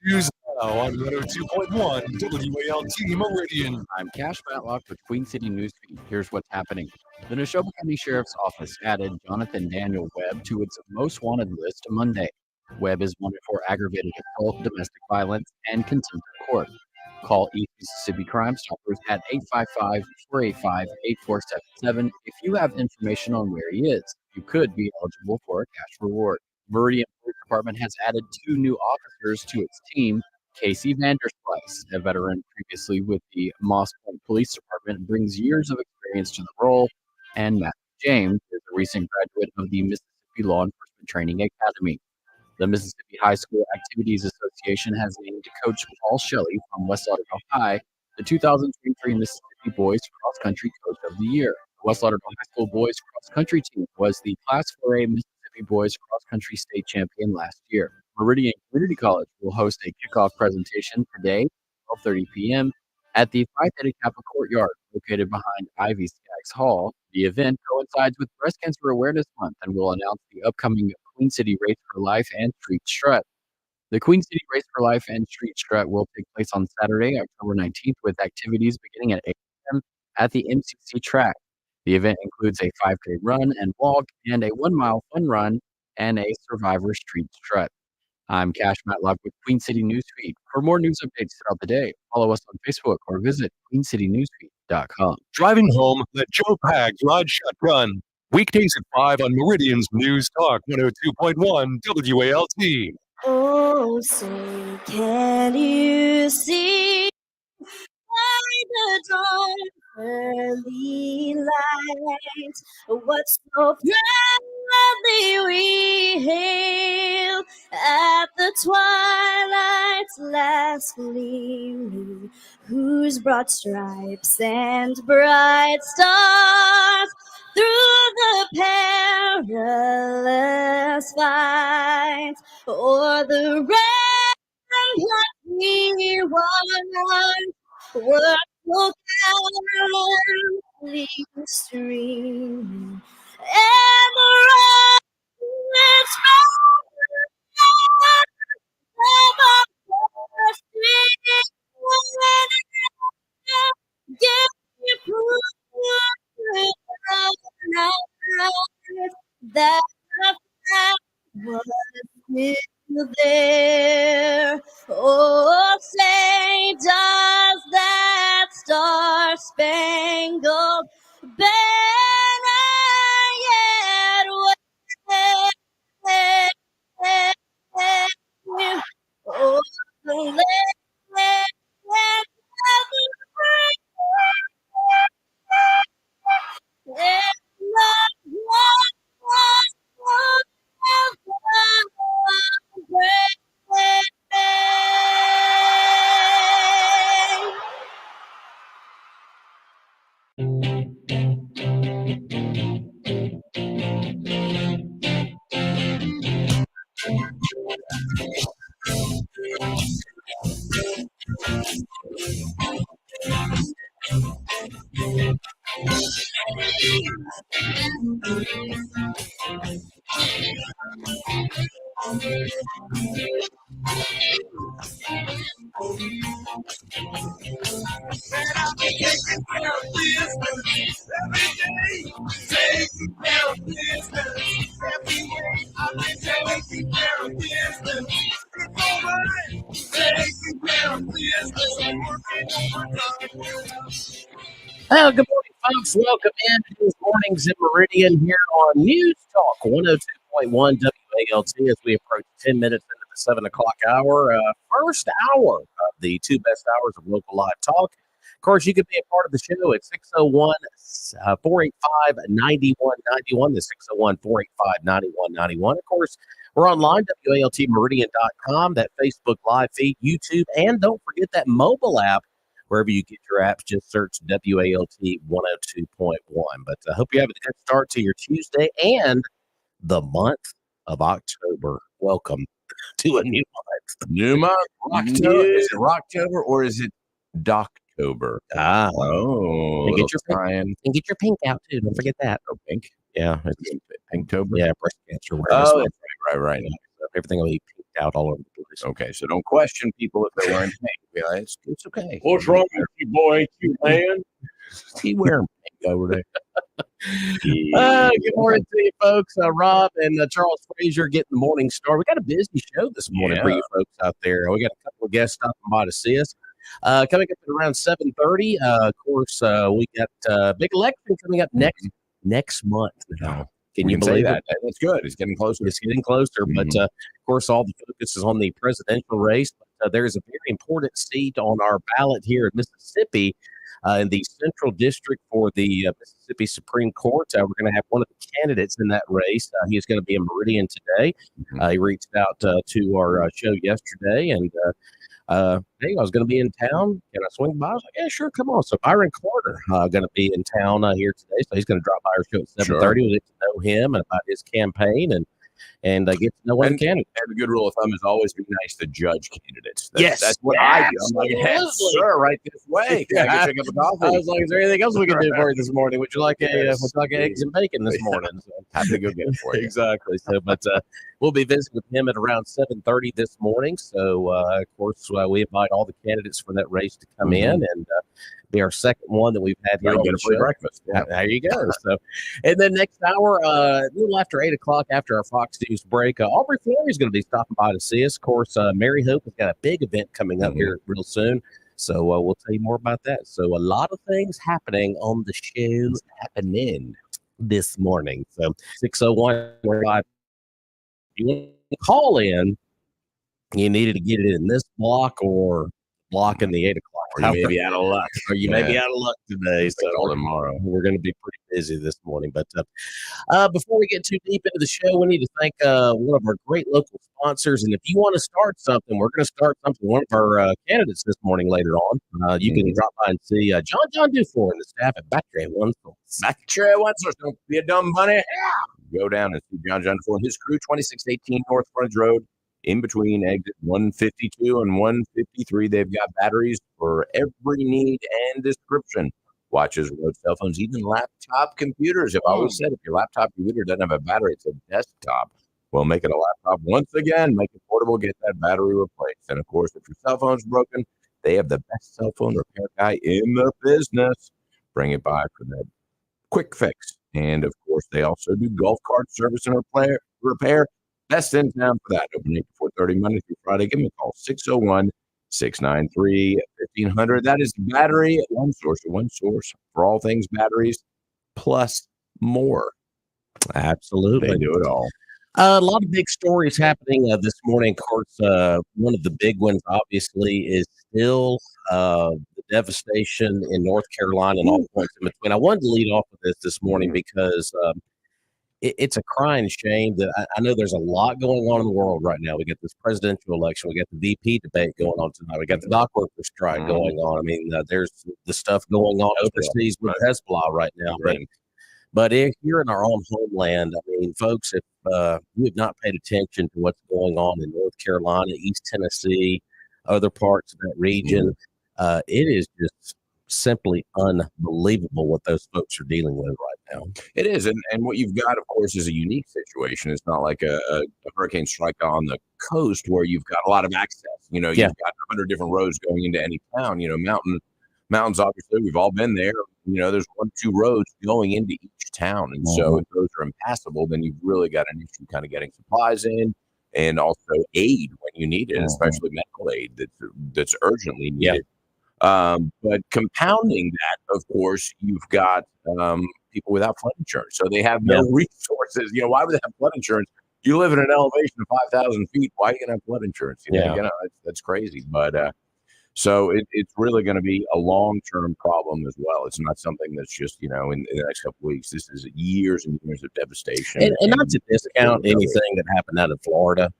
News now on 102.1 WALT Meridian. I'm Cash Matlock with Queen City Newsfeed. Here's what's happening. The Neshoba County Sheriff's Office added Jonathan Daniel Webb to its most wanted list Monday. Webb is wanted for aggravated assault, domestic violence, and contempt of court. Call East Mississippi Crime Stoppers at 855-485-8477 if you have information on where he is. You could be eligible for a cash reward. Meridian Police Department has added 2 new officers to its team. Casey Vandersplice, a veteran previously with the Moss Point Police Department, brings years of experience to the role, and Matthew James is a recent graduate of the Mississippi Law Enforcement Training Academy. The Mississippi High School Activities Association has named Coach Paul Shelley from West Lauderdale High the 2023 Mississippi Boys Cross Country Coach of the Year. The West Lauderdale High School Boys Cross Country team was the Class 4A Mississippi Boys Cross Country State Champion last year. Meridian Community College will host a kickoff presentation today, 12:30 p.m. at the Phi Theta Kappa Courtyard, located behind Ivy Skaggs Hall. The event coincides with Breast Cancer Awareness Month and will announce the upcoming Queen City Race for Life and Street Strut. The Queen City Race for Life and Street Strut will take place on Saturday, October 19th, with activities beginning at 8 a.m. at the MCC track. The event includes a 5K run and walk and a 1-mile fun run and a Survivor Street Strut. I'm Cash Matlock with Queen City Newsfeed. For more news updates throughout the day, follow us on Facebook or visit queencitynewsfeed.com. Driving home, let Joe Pags ride shotgun. Weekdays at 5 on Meridian's News Talk 102.1 WALT. Oh, say, can you see by the dawn's early light what so proudly we hailed at the twilight's last gleaming, whose broad stripes and bright stars through the perilous fight o'er the rampart we won were so gallantly streaming, and the rockets of our street give you proof that was still there. Oh, say, does that star-spangled banner yet wave? Oh, Well, good morning, folks. Welcome in to this morning's in Meridian here on News Talk 102.1 WALT as we approach 10 minutes into the 7 o'clock hour. First hour of the 2 best hours of local live talk. Of course, you can be a part of the show at 601-485-9191. The 601-485-9191. Of course, we're online, WALTmeridian.com, that Facebook live feed, YouTube, and don't forget that mobile app. Wherever you get your apps, just search WALT 102.1. But I hope you have a good start to your Tuesday and the month of October. Welcome to a new month. New month. Rocktober. Is it Rocktober or is it Doctober? Oh. And get your pink out, too. Don't forget that. Oh, pink. Yeah. Pinktober. Yeah, breast cancer awareness. Oh, right. Everything will be pinked out all over the place. stories. Okay, so don't question people if they're wearing pink. Be like, it's okay. What's wrong with you, boy? Ain't you, man? He wearing pink over there. Good morning to you, folks. Rob and Charles Frazier getting the morning start. We got a busy show this morning for you folks out there. We got a couple of guests stopping by to see us. Coming up at around 7:30. Of course, we got big election coming up next month. Now, can you believe that? it? That's good. It's getting closer. It's getting closer, but of course, all the focus is on the presidential race. But there's a very important seat on our ballot here in Mississippi. In the Central District for the Mississippi Supreme Court. We're going to have one of the candidates in that race. He's going to be in Meridian today. He reached out to our show yesterday and, hey, I was going to be in town. Can I swing by? I was like, yeah, sure, come on. So Byron Carter going to be in town here today. So he's going to drop by our show at 7:30. We'll get to know him and about his campaign and get to know one of the candidates. And a good rule of thumb is always be nice to judge candidates. That's what yeah, I do. I'm like, yes, sir, right this way. Can I get you a cup of coffee? I was like, is there anything else we can do for you this morning? Would you like eggs and bacon this morning? So, happy to go get it for you. Exactly. So, but we'll be visiting with him at around 7:30 this morning. So, of course, we invite all the candidates for that race to come in and be our second one that we've had here on get the a free show. breakfast. Yeah. There you go. So, and then next hour, a little after 8 o'clock, after our Fox News break, Aubrey Flory is going to be stopping by to see us. Of course, Mary Hope has got a big event coming up here real soon. So we'll tell you more about that. So a lot of things happening on the show happening this morning. So 601-5. You want to call in, you needed to get it in this block or block in the 8 o'clock. Or you may be out of luck. Or you may be out of luck today. So tomorrow. We're going to be pretty busy this morning. But before we get too deep into the show, we need to thank one of our great local sponsors. And if you want to start something, we're going to start something. One of our candidates this morning later on. You can drop by and see John Dufour and the staff at Battery One Source. Battery One Source. Don't be a dumb bunny. Yeah. Go down and see John Dufour and his crew, 2618 North Frontage Road. In between exit 152 and 153, they've got batteries for every need and description. Watches, remote cell phones, even laptop computers. I've always said if your laptop computer doesn't have a battery, it's a desktop. Well, make it a laptop once again. Make it portable. Get that battery replaced. And, of course, if your cell phone's broken, they have the best cell phone repair guy in the business. Bring it by for that quick fix. And, of course, they also do golf cart service and repair. Best in town for that. Open 8 to 4:30 Monday through Friday. Give me a call, 601-693-1500. That is the Battery One Source for all things batteries, plus more. Absolutely. They do it all. A lot of big stories happening this morning. Of course, one of the big ones, obviously, is still the devastation in North Carolina and all the points in between. I wanted to lead off with this morning because it's a crying shame that I know there's a lot going on in the world right now. We got this presidential election. We got the VP debate going on tonight. We got the dock worker strike going on. I mean, there's the stuff going on overseas with Hezbollah right now. But here in our own homeland, I mean, folks, if you have not paid attention to what's going on in North Carolina, East Tennessee, other parts of that region, it is just simply unbelievable what those folks are dealing with right now. It is. And what you've got, of course, is a unique situation. It's not like a hurricane strike on the coast where you've got a lot of access. You know, you've got 100 different roads going into any town. You know, mountains, obviously, we've all been there. You know, there's 1-2 roads going into each town. And so if those are impassable, then you've really got an issue kind of getting supplies in and also aid when you need it, especially medical aid that's urgently needed. But compounding that, of course, you've got people without flood insurance. So they have no resources. You know, why would they have flood insurance? You live at an elevation of 5,000 feet. Why are you going to have flood insurance? You know, that's crazy. But so it's really going to be a long-term problem as well. It's not something that's just, you know, in the next couple of weeks. This is years and years of devastation. And not to discount anything that happened out in Florida.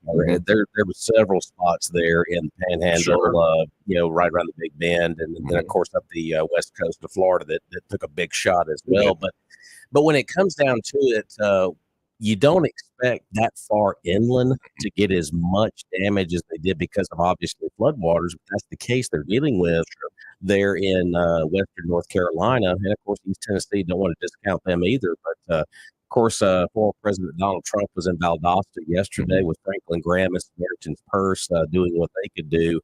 There were several spots there in the Panhandle, you know, right around the Big Bend, and then of course up the west coast of Florida that took a big shot as well. But when it comes down to it, you don't expect that far inland to get as much damage as they did because of obviously floodwaters. But that's the case they're dealing with there in western North Carolina. And of course, East Tennessee, don't want to discount them either. But of course, former President Donald Trump was in Valdosta yesterday with Franklin Graham and Samaritan's Purse doing what they could do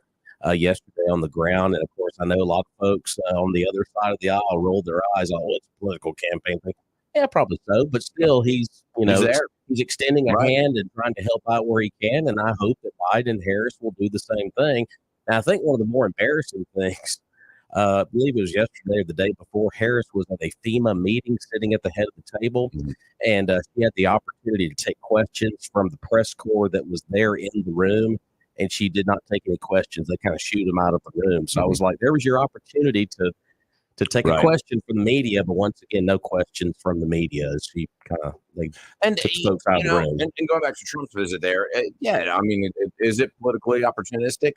yesterday on the ground. And of course, I know a lot of folks on the other side of the aisle rolled their eyes. Oh, it's a political campaign thing. Yeah, probably so. But still, he's there. He's extending a hand and trying to help out where he can. And I hope that Biden and Harris will do the same thing. And I think one of the more embarrassing things, I believe it was yesterday or the day before, Harris was at a FEMA meeting sitting at the head of the table. And she had the opportunity to take questions from the press corps that was there in the room. And she did not take any questions. They kind of shooed him out of the room. So I was like, there was your opportunity to take a question from the media, but once again, no questions from the media. As she kind of took folks out of the room. And going back to Trump's visit there, yeah, I mean, is it politically opportunistic?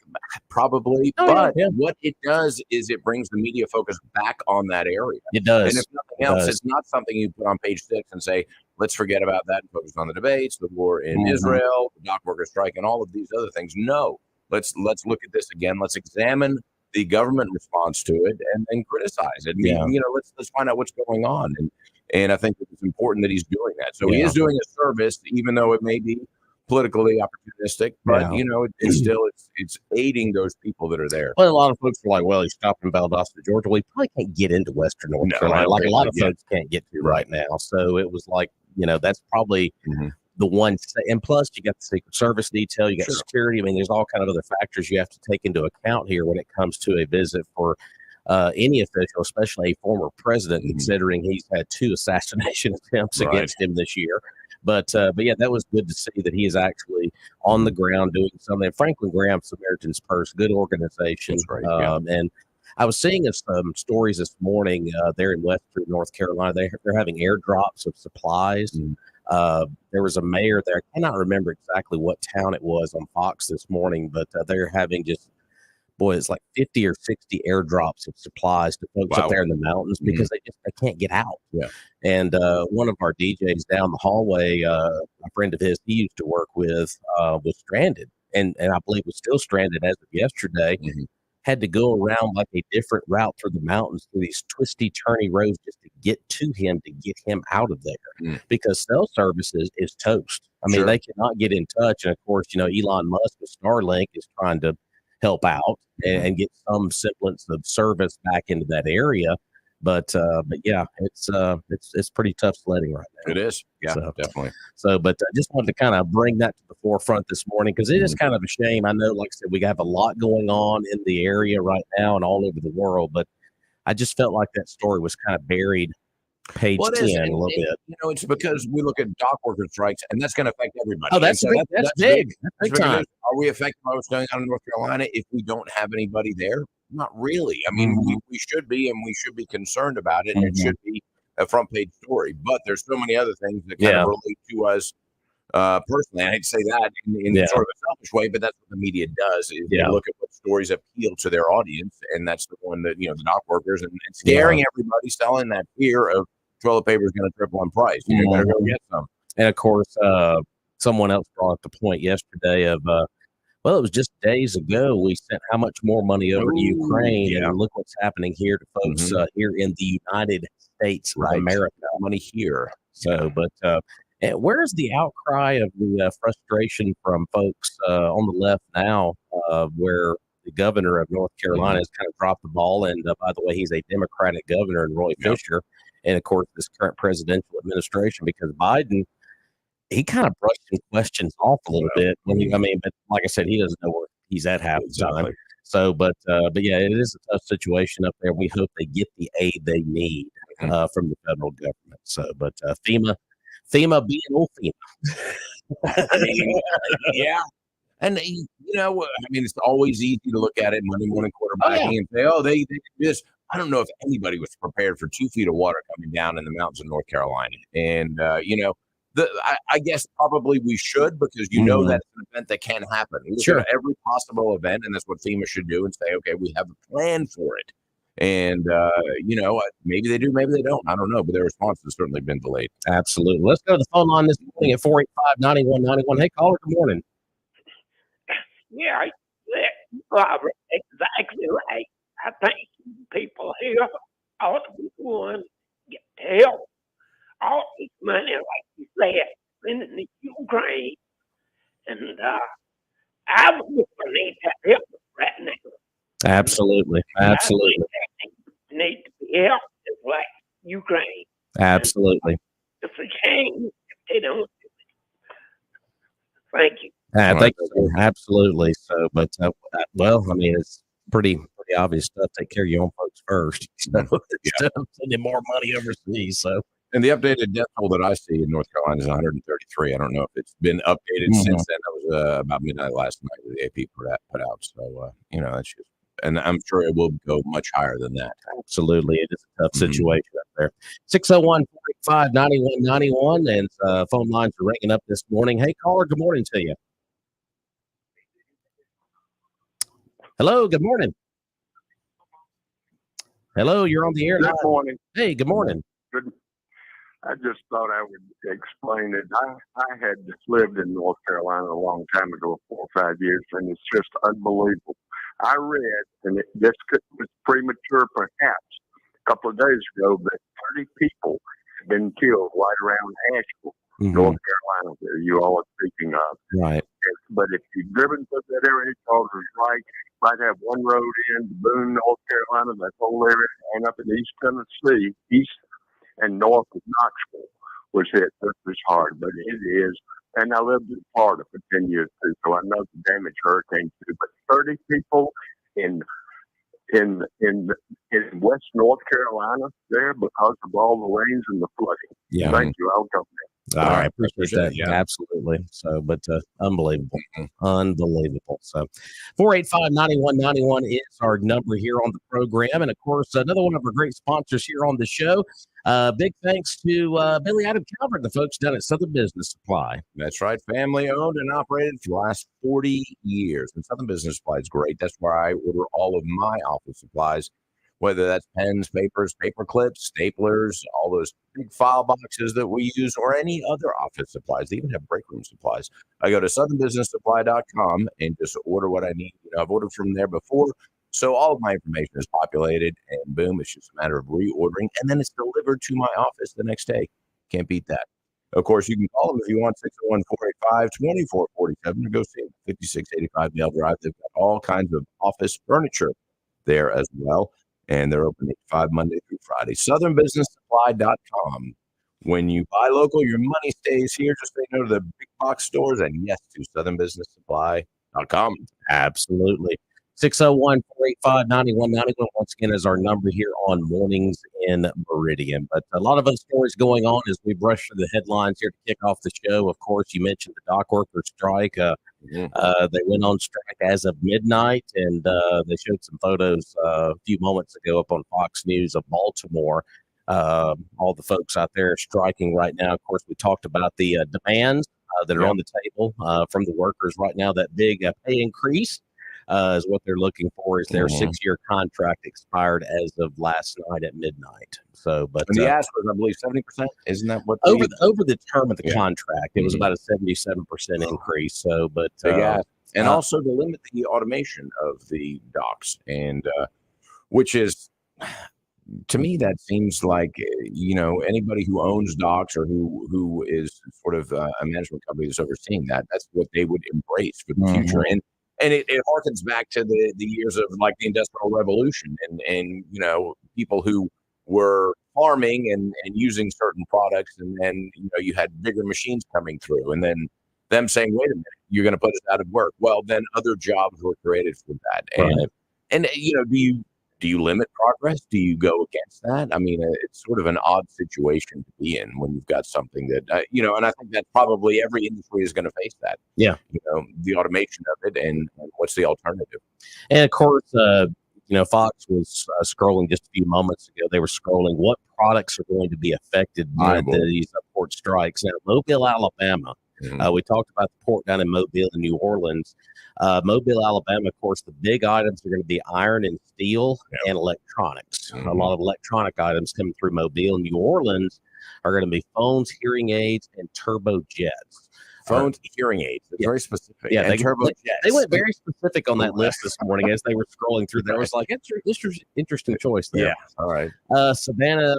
Probably, but what it does is it brings the media focus back on that area. It does. And if nothing else, it's not something you put on page 6 and say, let's forget about that and focus on the debates, the war in Israel, the dock worker strike, and all of these other things. No, let's look at this again. Let's examine the government response to it and then criticize it. Let's find out what's going on. And I think it's important that he's doing that. So he is doing a service, even though it may be politically opportunistic, but it's still it's aiding those people that are there. Well, a lot of folks are like, well, he's stopped in Valdosta, Georgia. Well, he probably can't get into Western North Carolina, like a lot of folks can't get to right now. So it was like, that's probably the one. And plus, you got the Secret Service detail, you got security. I mean, there's all kind of other factors you have to take into account here when it comes to a visit for any official, especially a former president, considering he's had 2 assassination attempts against him this year. But yeah, that was good to see that he is actually on the ground doing something. Franklin Graham, Samaritan's Purse, good organization. And I was seeing some stories this morning there in Western North Carolina. They're having airdrops of supplies. There was a mayor there. I cannot remember exactly what town it was on Fox this morning, but they're having it's like 50 or 60 airdrops of supplies to folks up there in the mountains because they can't get out. And one of our DJs down the hallway, a friend of his he used to work with, was stranded, and I believe was still stranded as of yesterday. Had to go around like a different route through the mountains through these twisty, turny roads just to get to him, to get him out of there, because cell services is toast. I mean, they cannot get in touch. And of course, Elon Musk with Starlink is trying to help out and get some semblance of service back into that area. But yeah, it's pretty tough sledding right now. It is. Yeah, definitely. So, but I just wanted to kind of bring that to the forefront this morning because it is kind of a shame. I know, like I said, we have a lot going on in the area right now and all over the world, but I just felt like that story was kind of buried page 10 a little bit. It's because we look at dock worker strikes, and that's going to affect everybody. Oh, that's big. That's big. That's big time. Are we affected by what's going on in North Carolina if we don't have anybody there? Not really. I mean, we should be, and we should be concerned about it, and it should be a front page story. But there's so many other things that kind of relate to us personally. I hate to say that in sort of a selfish way, but that's what the media does. Is they look at what stories appeal to their audience, and that's the one that the dock workers and scaring everybody, selling that fear of toilet paper is going to triple in price. You better go get some. And of course, someone else brought up the point yesterday of. Well, it was just days ago we sent how much more money over to Ukraine, and look what's happening here to folks here in the United States of America. Money here. So, but where's the outcry of the frustration from folks on the left now, where the governor of North Carolina has kind of dropped the ball? And by the way, he's a Democratic governor, and Roy Fisher, and of course this current presidential administration, because Biden. He kind of brushed some questions off a little bit. But like I said, he doesn't know where he's at half the time. So, but yeah, it is a tough situation up there. We hope they get the aid they need from the federal government. So, but FEMA being old FEMA. And it's always easy to look at it Monday morning quarterbacking and say, they did this. I don't know if anybody was prepared for 2 feet of water coming down in the mountains of North Carolina, and I guess probably we should, because that's an event that can happen. Look at every possible event, and that's what FEMA should do, and say, okay, we have a plan for it. And maybe they do, maybe they don't. I don't know, but their response has certainly been delayed. Absolutely. Let's go to the phone line this morning at 485-9191. Hey, caller, good morning. Yeah, Robert, exactly right. I think people here ought to be one get help. all this money, like you said, sending to Ukraine, and I would need that help right now. Absolutely. Absolutely. Need to be helped just like Ukraine. Absolutely. It's a shame if they don't do it. Thank you. Thank you. Absolutely. So, but well, I mean, it's pretty obvious stuff. Take care of your own folks first. So, instead of sending more money overseas. So, and the updated death toll that I see in North Carolina is 133. I don't know if it's been updated since then. That was about midnight last night that the AP put out. So, that's just, and I'm sure it will go much higher than that. Absolutely. It is a tough situation up there. 601-485-9191. And phone lines are ringing up this morning. Hey, caller, good morning to you. Hello, good morning. Hello, you're on the air. Good morning. Hey, good morning. Good. I just thought I would explain it. I had lived in North Carolina a long time ago, 4 or 5 years, and it's just unbelievable. I read, and this was premature perhaps, a couple of days ago, that 30 people have been killed right around Asheville, North Carolina, where you all are speaking of. Right. But if you've driven through that area, Charles was right. Might have one road in Boone, North Carolina, that whole area, and up in East Tennessee, east and north of Knoxville was hit just as hard. But it is, and I lived in Florida for 10 years too, so I know the damage hurricanes do. But 30 people in West North Carolina there because of all the rains and the flooding. Yeah. Thank you. I'll come there. All right, appreciate that. Yeah, absolutely. So, but unbelievable, unbelievable. So, 485-9191 is our number here on the program, and of course, another one of our great sponsors here on the show. Big thanks to Billy Adam Calvert, the folks down at Southern Business Supply. That's right, family owned and operated for the last 40 years. And Southern Business Supply is great. That's where I order all of my office supplies. Whether that's pens, papers, paper clips, staplers, all those big file boxes that we use, or any other office supplies. They even have break room supplies. I go to southernbusinesssupply.com and just order what I need. I've ordered from there before, so all of my information is populated, and boom, it's just a matter of reordering, and then it's delivered to my office the next day. Can't beat that. Of course, you can call them if you want, 601-485-2447, or go see them, 5685 Dale Drive. They've got all kinds of office furniture there as well. And they're open 8 to 5 Monday through Friday. SouthernBusinessSupply.com. When you buy local, your money stays here. Just say no to the big box stores and yes to SouthernBusinessSupply.com. Absolutely. 601-485-9191 once again is our number here on Mornings in Meridian. But a lot of other stories going on as we brush through the headlines here to kick off the show. Of course, you mentioned the dock workers strike. They went on strike as of midnight, and they showed some photos a few moments ago up on Fox News of Baltimore. All the folks out there striking right now. Of course, we talked about the demands that are on the table from the workers right now. That big pay increase is what they're looking for. Is their 6-year contract expired as of last night at midnight. So, but and the ask was, I believe, 70%. Isn't that what over the term of the contract? It was about a 77% increase. So, but and also to limit the automation of the docks, and which is, to me, that seems like anybody who owns docks or who is sort of a management company that's overseeing that's what they would embrace for the future. And it harkens back to the years of like the Industrial Revolution and people who were farming and using certain products, and then you had bigger machines coming through, and then them saying, wait a minute, you're going to put us out of work. Well, then other jobs were created for that. And do you limit progress? Do you go against that? I mean, it's sort of an odd situation to be in when you've got something that, and I think that probably every industry is going to face that. Yeah. The automation of it and what's the alternative? And of course, Fox was scrolling just a few moments ago. They were scrolling what products are going to be affected by these port strikes. Now, Mobile, Alabama. We talked about the port down in Mobile and New Orleans. Mobile, Alabama, of course, the big items are going to be iron and steel and electronics. A lot of electronic items coming through Mobile. New Orleans are going to be phones, hearing aids, and turbojets. phones, hearing aids. It's very specific. Yeah, and they turbojets. went very specific on that list this morning as they were scrolling through there. I was like, interesting choice there. Yeah. All right. Savannah,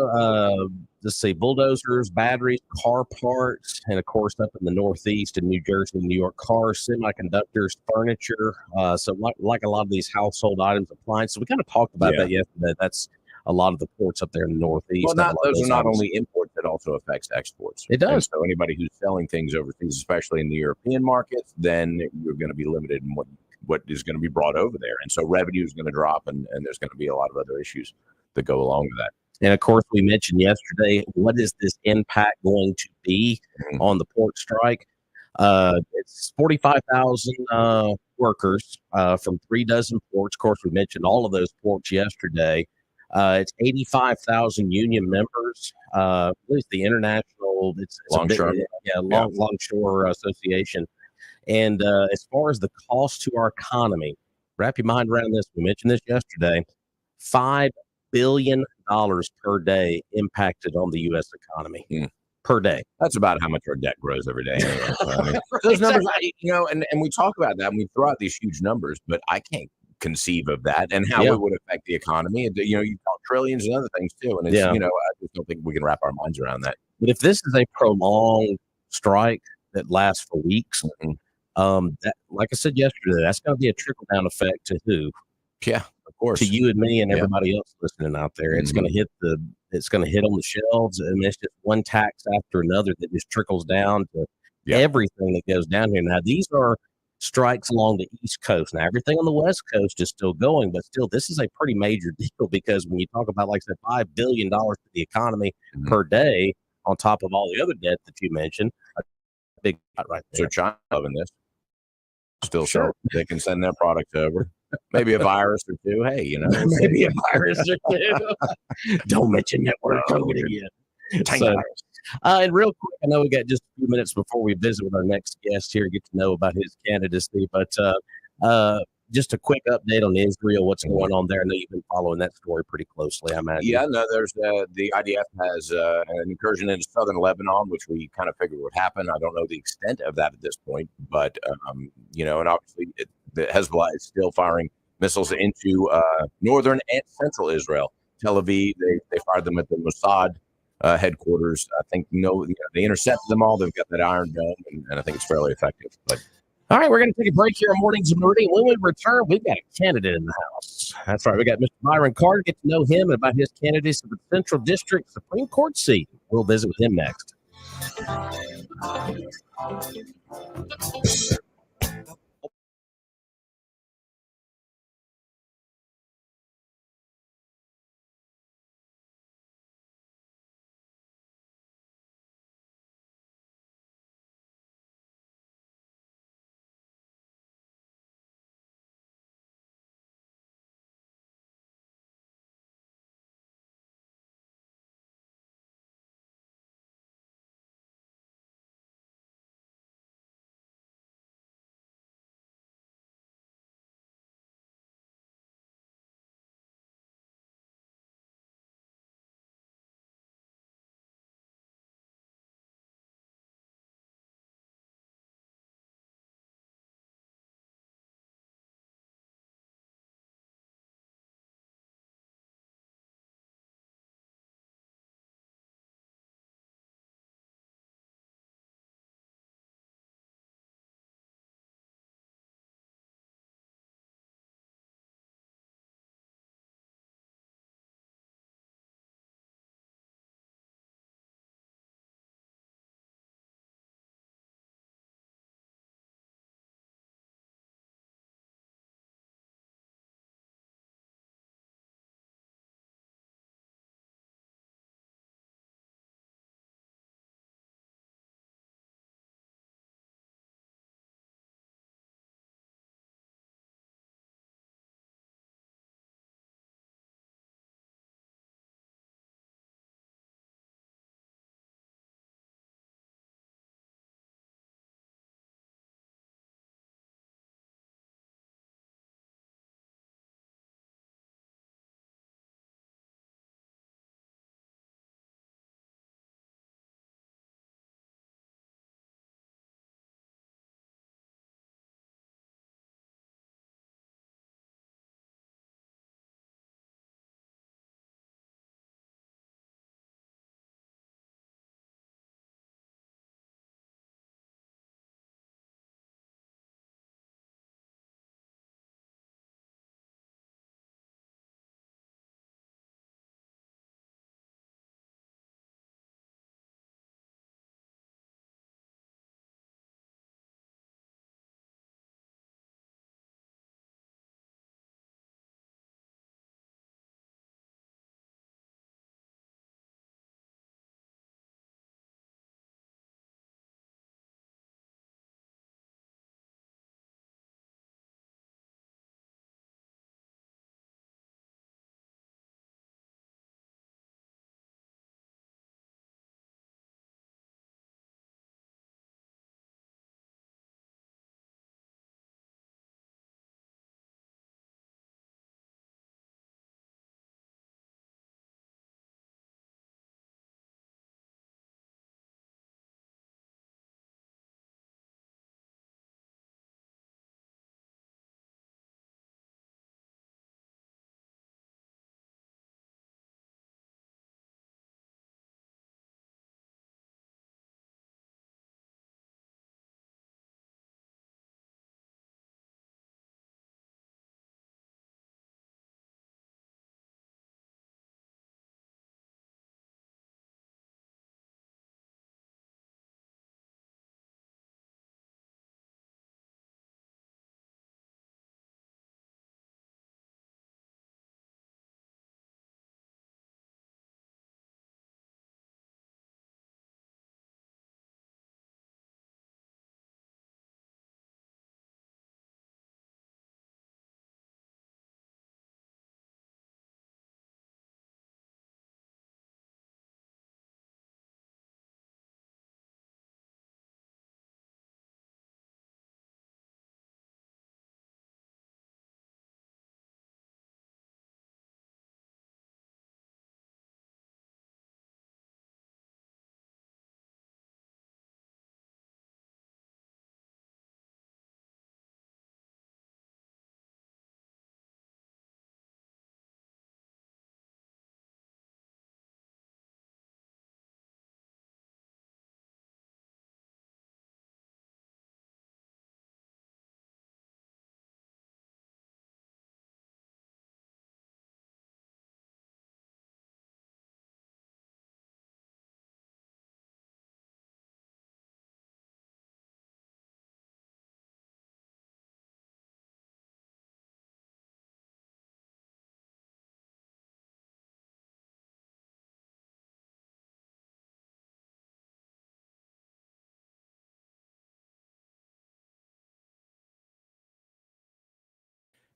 let's see, bulldozers, batteries, car parts, and of course up in the Northeast in New Jersey, New York, cars, semiconductors, furniture. So like a lot of these household items, appliances. We kind of talked about that yesterday. That's a lot of the ports up there in the Northeast. Well, those are not only imports; it also affects exports. It does. And so anybody who's selling things overseas, especially in the European markets, then you're going to be limited in what is going to be brought over there, and so revenue is going to drop, and there's going to be a lot of other issues that go along with that. And of course, we mentioned yesterday, what is this impact going to be on the port strike? It's 45,000 workers from 3 dozen ports. Of course, we mentioned all of those ports yesterday. It's 85,000 union members. At least the international, it's Longshore, Longshore Association. And as far as the cost to our economy, wrap your mind around this. We mentioned this yesterday. $5 billion per day impacted on the U.S. economy per day. That's about how much our debt grows every day. Anyway. So, I mean, those numbers, and we talk about that, and we throw out these huge numbers, but I can't conceive of that and how it would affect the economy. And, you talk trillions and other things too. And it's, I just don't think we can wrap our minds around that. But if this is a prolonged strike that lasts for weeks, that, like I said yesterday, that's going to be a trickle down effect to who? Yeah, of course. To you and me and everybody else listening out there. It's going to hit it's going to hit on the shelves, and it's just one tax after another that just trickles down to everything that goes down here. Now, these are strikes along the East Coast. Now, everything on the West Coast is still going, but still, this is a pretty major deal because when you talk about, like I said, $5 billion to the economy per day, on top of all the other debt that you mentioned, a big right there. So China loving this. Still sure they can send their product over. Maybe a virus or two. Hey, maybe a virus or two. Don't mention that word COVID again. So, and real quick, I know we got just a few minutes before we visit with our next guest here, get to know about his candidacy, but just a quick update on Israel, what's going on there. I know you've been following that story pretty closely, I imagine. Yeah, no, there's the IDF has an incursion into southern Lebanon, which we kind of figured would happen. I don't know the extent of that at this point, but, and obviously the Hezbollah is still firing missiles into northern and central Israel. Tel Aviv, they fired them at the Mossad headquarters. I think they intercepted them all. They've got that Iron Dome, and I think it's fairly effective. But all right, we're going to take a break here on Mornings of Meridian. When we return, we've got a candidate in the house. That's right. We got Mr. Byron Carter. Get to know him and about his candidacy for the Central District Supreme Court seat. We'll visit with him next.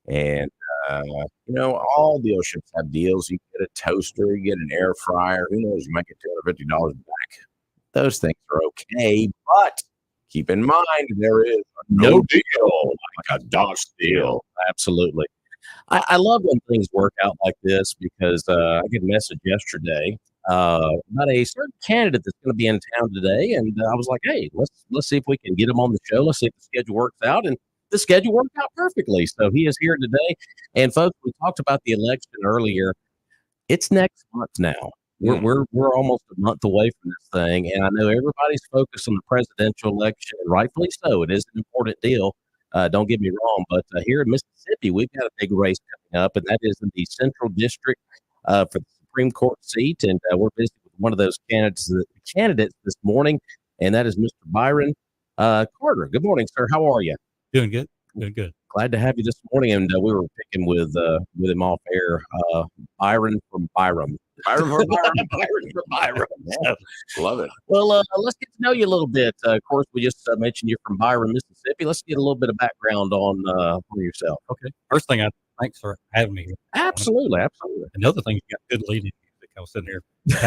And all dealerships have deals. You get a toaster, you get an air fryer. Who knows? You might get $250 back. Those things are okay, but keep in mind there is no deal like a DOS deal. Absolutely. I love when things work out like this because I get a message yesterday about a certain candidate that's going to be in town today, and I was like, "Hey, let's see if we can get him on the show. Let's see if the schedule works out." And the schedule worked out perfectly. So he is here today. And folks, we talked about the election earlier. It's next month now. We're almost a month away from this thing, and I know everybody's focused on the presidential election, and rightfully so. It is an important deal. Don't get me wrong, but here in Mississippi, we've got a big race coming up, and that is in the Central District for the Supreme Court seat. And we're visiting with one of those candidates this morning, and that is Mr. Byron Carter. Good morning, sir. How are you? Doing good. Doing good. Glad to have you this morning. And we were picking with him off air, Byron from Byram. Byron from Byram. Byron from Byram. So, love it. Well, let's get to know you a little bit. Of course, we just mentioned you're from Byram, Mississippi. Let's get a little bit of background on yourself. Okay. First thing, thanks for having me here. Absolutely, absolutely. Another thing, you got good leading music. I was sitting here.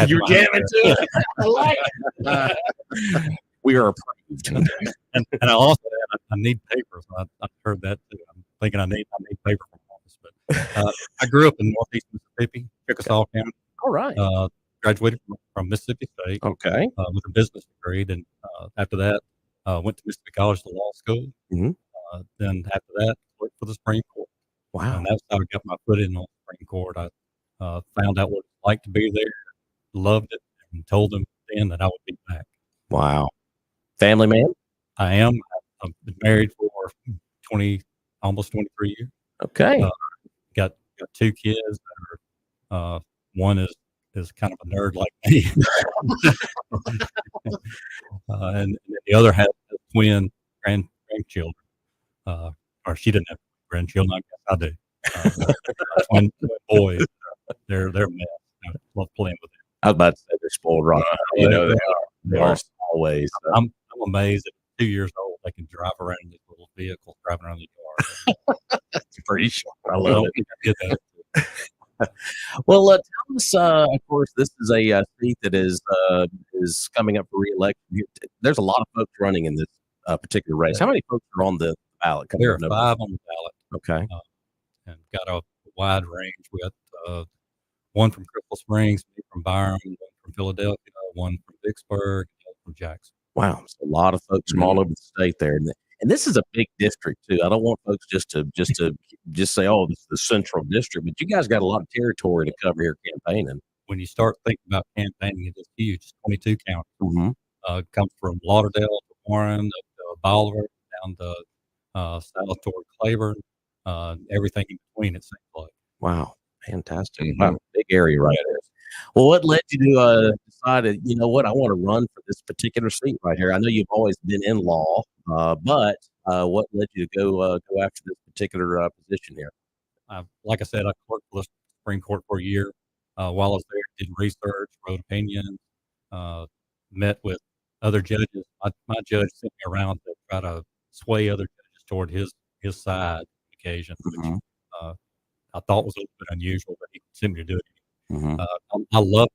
You're jamming to it. I like it. We are approved. and I also I need papers. I've heard that too. I'm thinking I need paper from office. But I grew up in Northeast Mississippi, Chickasaw County. All right. Graduated from Mississippi State. Okay. With a business degree. And after that, went to Mississippi College to law school. Mm-hmm. Then after that, worked for the Supreme Court. Wow. And that's how I got my foot in on the Supreme Court. I found out what it's like to be there, loved it, and told them then that I would be back. Wow. Family man? I am. I've been married for almost 23 years. Okay. Got two kids that are, one is kind of a nerd like me. And the other has twin grandchildren. Or she didn't have grandchildren, I guess I do. Twin boys. They're a mess. I love playing with them. I was about to say they're spoiled rotten. They are. They are always. I'm amazed at 2 years old they can drive around in these little vehicles driving around the yard. That's pretty sure. I love it. Well, tell us. Of course, this is a seat that is coming up for re-election. There's a lot of folks running in this particular race. How many folks are on the ballot? There are 5 on the ballot. Okay. And got a wide range. We got one from Crystal Springs, one from Byram, one from Philadelphia, one from Vicksburg, one from Jackson. Wow, so a lot of folks from all over the state there, and this is a big district too. I don't want folks just to say, "Oh, this is the Central District," but you guys got a lot of territory to cover here campaigning. When you start thinking about campaigning, it is huge. 22 counties. Mm-hmm. Comes from Lauderdale to Warren to Bolivar down to south toward Claiborne, everything in between. It seems like. Wow, fantastic! Wow, big area right there. Well, what led you to decide, you know what, I want to run for this particular seat right here? I know you've always been in law, but what led you to go after this particular position here? Like I said, I worked for the Supreme Court for a year. While I was there, did research, wrote opinions, met with other judges. My judge sent me around to try to sway other judges toward his side on occasion, which I thought was a little bit unusual, but he sent me to do it. Mm-hmm. I love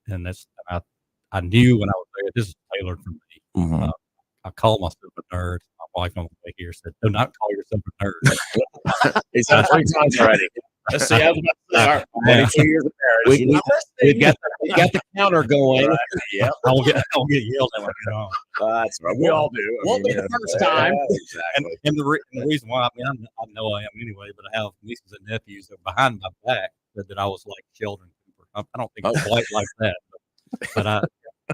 it, and I knew when I was there this is tailored for me. Mm-hmm. I call myself a nerd. My wife on the way here said, "Do not call yourself a nerd." He said 3 times already. Let's see, I was about to say, 22 years of marriage. We've got the counter going. Right. Yeah, I'll get yelled at when I get home. That's right. We all do. Won't be the first time. Exactly. And the reason why, I know I am anyway, but I have nieces and nephews that are behind my back that I was like Sheldon Cooper. I don't think it's quite like that, but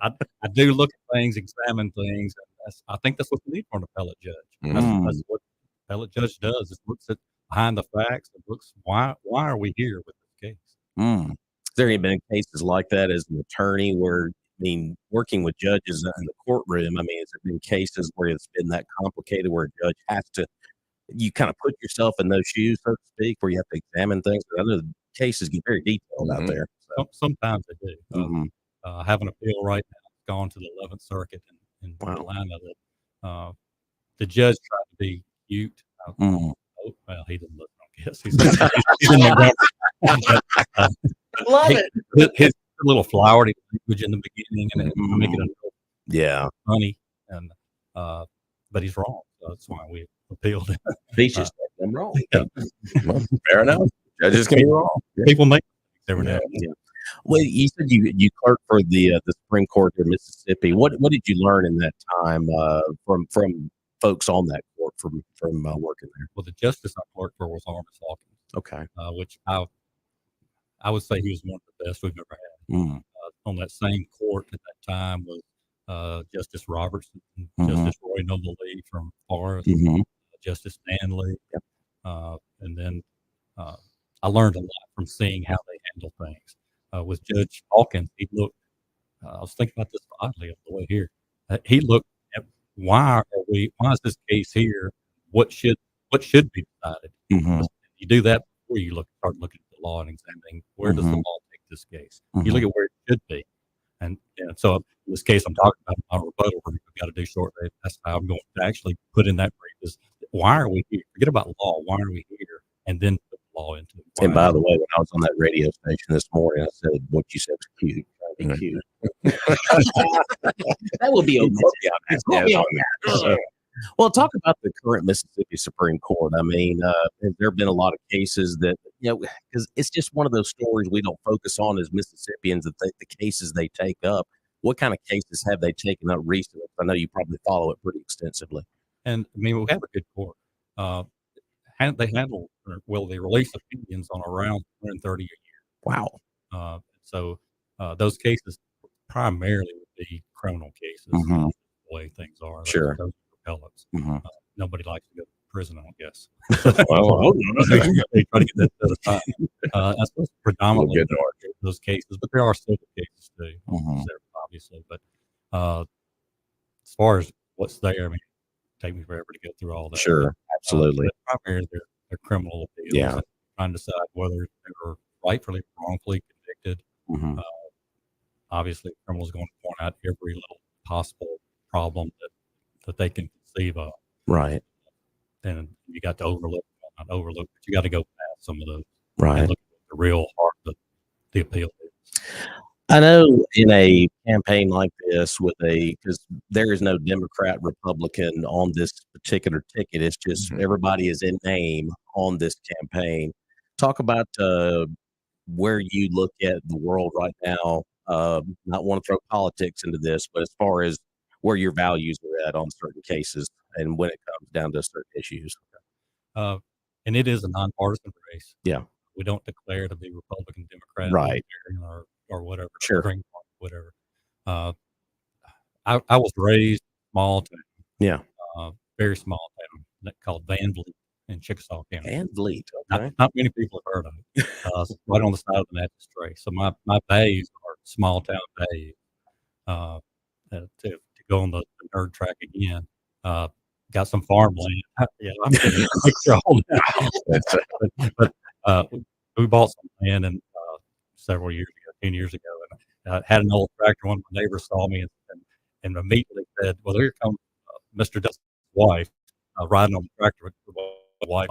I do look at things, examine things. And I think that's what you need for an appellate judge. That's what an appellate judge does. It looks at behind the facts. It looks why are we here with this case? Has there any been cases like that as an attorney where, working with judges in the courtroom, has there been cases where it's been that complicated where a judge has to, you kind of put yourself in those shoes, so to speak, where you have to examine things? I know the cases get very detailed out there. So. Sometimes they do. I have an appeal right now. It's gone to the 11th Circuit in Atlanta. That the judge tried to be cute. Well, he didn't listen. Yes, he's in Montgomery. uh, Love his little flowery language in the beginning, and make it a little funny, and but he's wrong. So that's why we appealed. He's just I'm wrong. Yeah. Well, fair enough. Judges can be wrong. People make mistakes every now and then. Yeah. Well, you said you clerked for the Supreme Court in Mississippi. What did you learn in that time from folks on that court from working there? Well, the justice I clerked for was Armis Hawkins, Okay. which I would say he was one of the best we've ever had. On that same court at that time was Justice Robertson, Justice Roy Noble Lee from Forest, Justice Stanley, and then I learned a lot from seeing how they handle things. With Judge Hawkins, he looked. I was thinking about this oddly on the way here. He looked at why is this case here? What should be decided? You do that before you start looking at the law and examining where does the law take this case. You look at where it should be, and so in this case I'm talking about my rebuttal we've got to do shortly. That's how I'm going to actually put in that brief is why are we here? Forget about law. Why are we here? And then put the law into it. And by the way, when I was on that radio station this morning, I said what you said was cute. Trying to be cute. That will be okay. Well, talk about the current Mississippi Supreme Court. I mean, has there been a lot of cases that, because it's just one of those stories we don't focus on as Mississippians, that the cases they take up. What kind of cases have they taken up recently? I know you probably follow it pretty extensively. And I mean, we have a good court. They handle, they release opinions on around 130 a year. Wow. So those cases primarily would be criminal cases. The way things are. Sure. Those appellants. Nobody likes to go to prison, I guess. Well, they try to get that set aside. That's predominantly those cases, but there are civil cases too, obviously. But as far as what's there, I mean, it take me forever to go through all that. Sure, absolutely. But primarily, they're criminal appeals. Yeah. Trying to decide whether they were rightfully or wrongfully convicted. Obviously, criminals going to point out every little possible problem that they can conceive of. Right. And you got to not overlook, but you got to go past some of those. Right. And look at the real heart of the appeal is. I know in a campaign like this because there is no Democrat, Republican on this particular ticket. It's just everybody is in name on this campaign. Talk about where you look at the world right now. Not want to throw politics into this, but as far as where your values are at on certain cases and when it comes down to certain issues. And it is a nonpartisan race. Yeah. We don't declare to be Republican, Democrat, right, or whatever. Sure. Whatever. I was raised small town. Yeah. Very small town called Van Vliet in Chickasaw County. Van Vliet. Okay. Not many people have heard of it. Right on the side of the Natchez Trace. So my values are small town values. To go on the nerd track again. Got some farmland. Yeah, I'm getting a picture on that. But we bought some land and several years ago, 10 years ago, and had an old tractor. One of my neighbors saw me and immediately said, "Well, here comes Mr. Dust's wife riding on the tractor with the wife."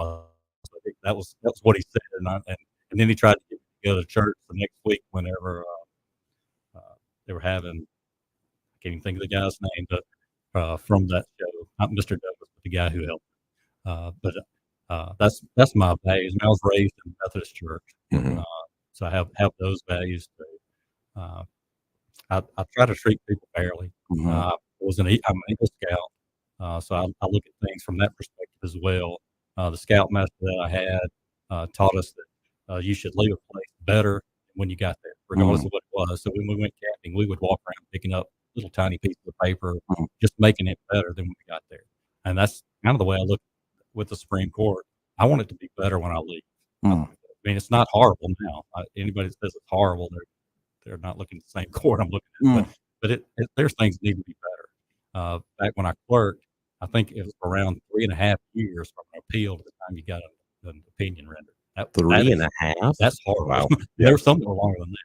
That was what he said, and then he tried to get me to go to church the next week whenever they were having. I can't even think of the guy's name, but from that show, not Mr. Douglas, but the guy who helped. But that's my values. I was raised in Methodist church, so I have those values too. I try to treat people fairly. I'm an Eagle Scout, so I look at things from that perspective as well. The Scoutmaster that I had taught us that you should leave a place better when you got there, regardless of what it was. So when we went camping, we would walk around picking up little tiny pieces of paper, just making it better than when we got there. And that's kind of the way I look with the Supreme Court. I want it to be better when I leave. I mean, it's not horrible now. Anybody that says it's horrible, they're not looking at the same court I'm looking at. But there's things that need to be better. Back when I clerked, I think it was around 3.5 years from an appeal to the time you got an opinion rendered. 3.5? That's horrible. Wow. There's some that were longer than that.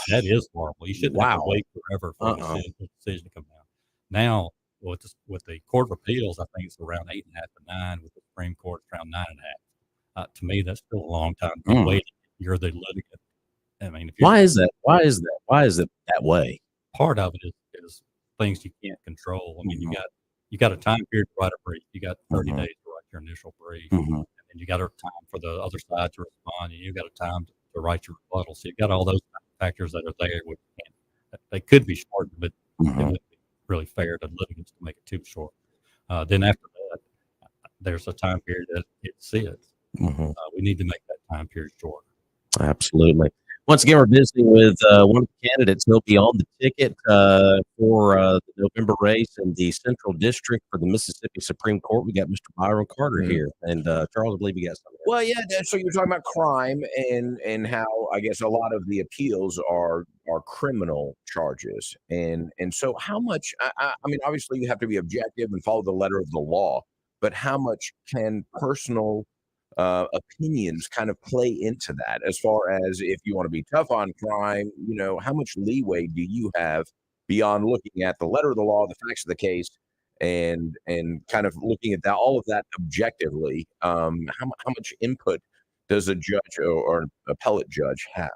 That is horrible. You shouldn't have to wait forever for a decision to come down. Now, with the Court of Appeals, I think it's around 8.5 to 9. With the Supreme Court, it's around 9.5. To me, that's still a long time to wait. You're the litigant. I mean, if you're, Why is that? Why is that? Why is it that way? part of it is things you can't control. I mean, you got a time period to write a brief. You got 30 days to write your initial brief, and then you got a time for the other side to respond, and you got a time to write your rebuttal. So you got all those factors that are there. Which they could be shortened, but it wouldn't be really fair to litigants to make it too short. Then after that, there's a time period that it sits. We need to make that time period shorter. Absolutely. Once again, we're visiting with one of the candidates. He'll be on the ticket for the November race in the Central District for the Mississippi Supreme Court. We got Mr. Byron Carter here, and Charles, I believe you got something. Well, yeah. So you're talking about crime and how I guess a lot of the appeals are criminal charges, and so how much? I mean, obviously you have to be objective and follow the letter of the law, but how much can personal opinions kind of play into that? As far as if you want to be tough on crime, how much leeway do you have beyond looking at the letter of the law, the facts of the case, and kind of looking at that, all of that objectively? How much input does a judge or an appellate judge have?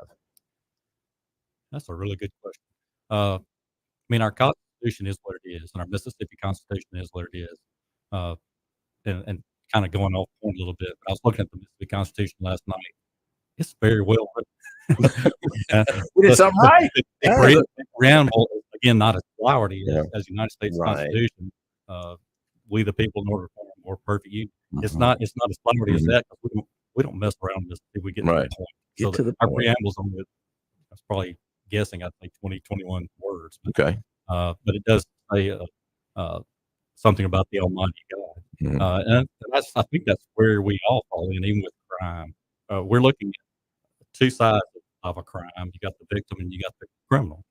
That's a really good question. I mean, our Constitution is what it is, and our Mississippi Constitution is what it is. And kind of going off point a little bit, but I was looking at the Mississippi Constitution last night. It's very well written. We did something right. The preamble, again, not as flowery as the United States Constitution. We the people, in order to form a more perfect union. It's not as flowery as that, because we don't mess around this until we get to the point. Get to the our point. preamble's only, I was probably guessing, I think 21 words. Okay. But it does say something about the Almighty God. And I think that's where we all fall in, even with crime. We're looking at two sides of a crime. You got the victim and you got the criminal.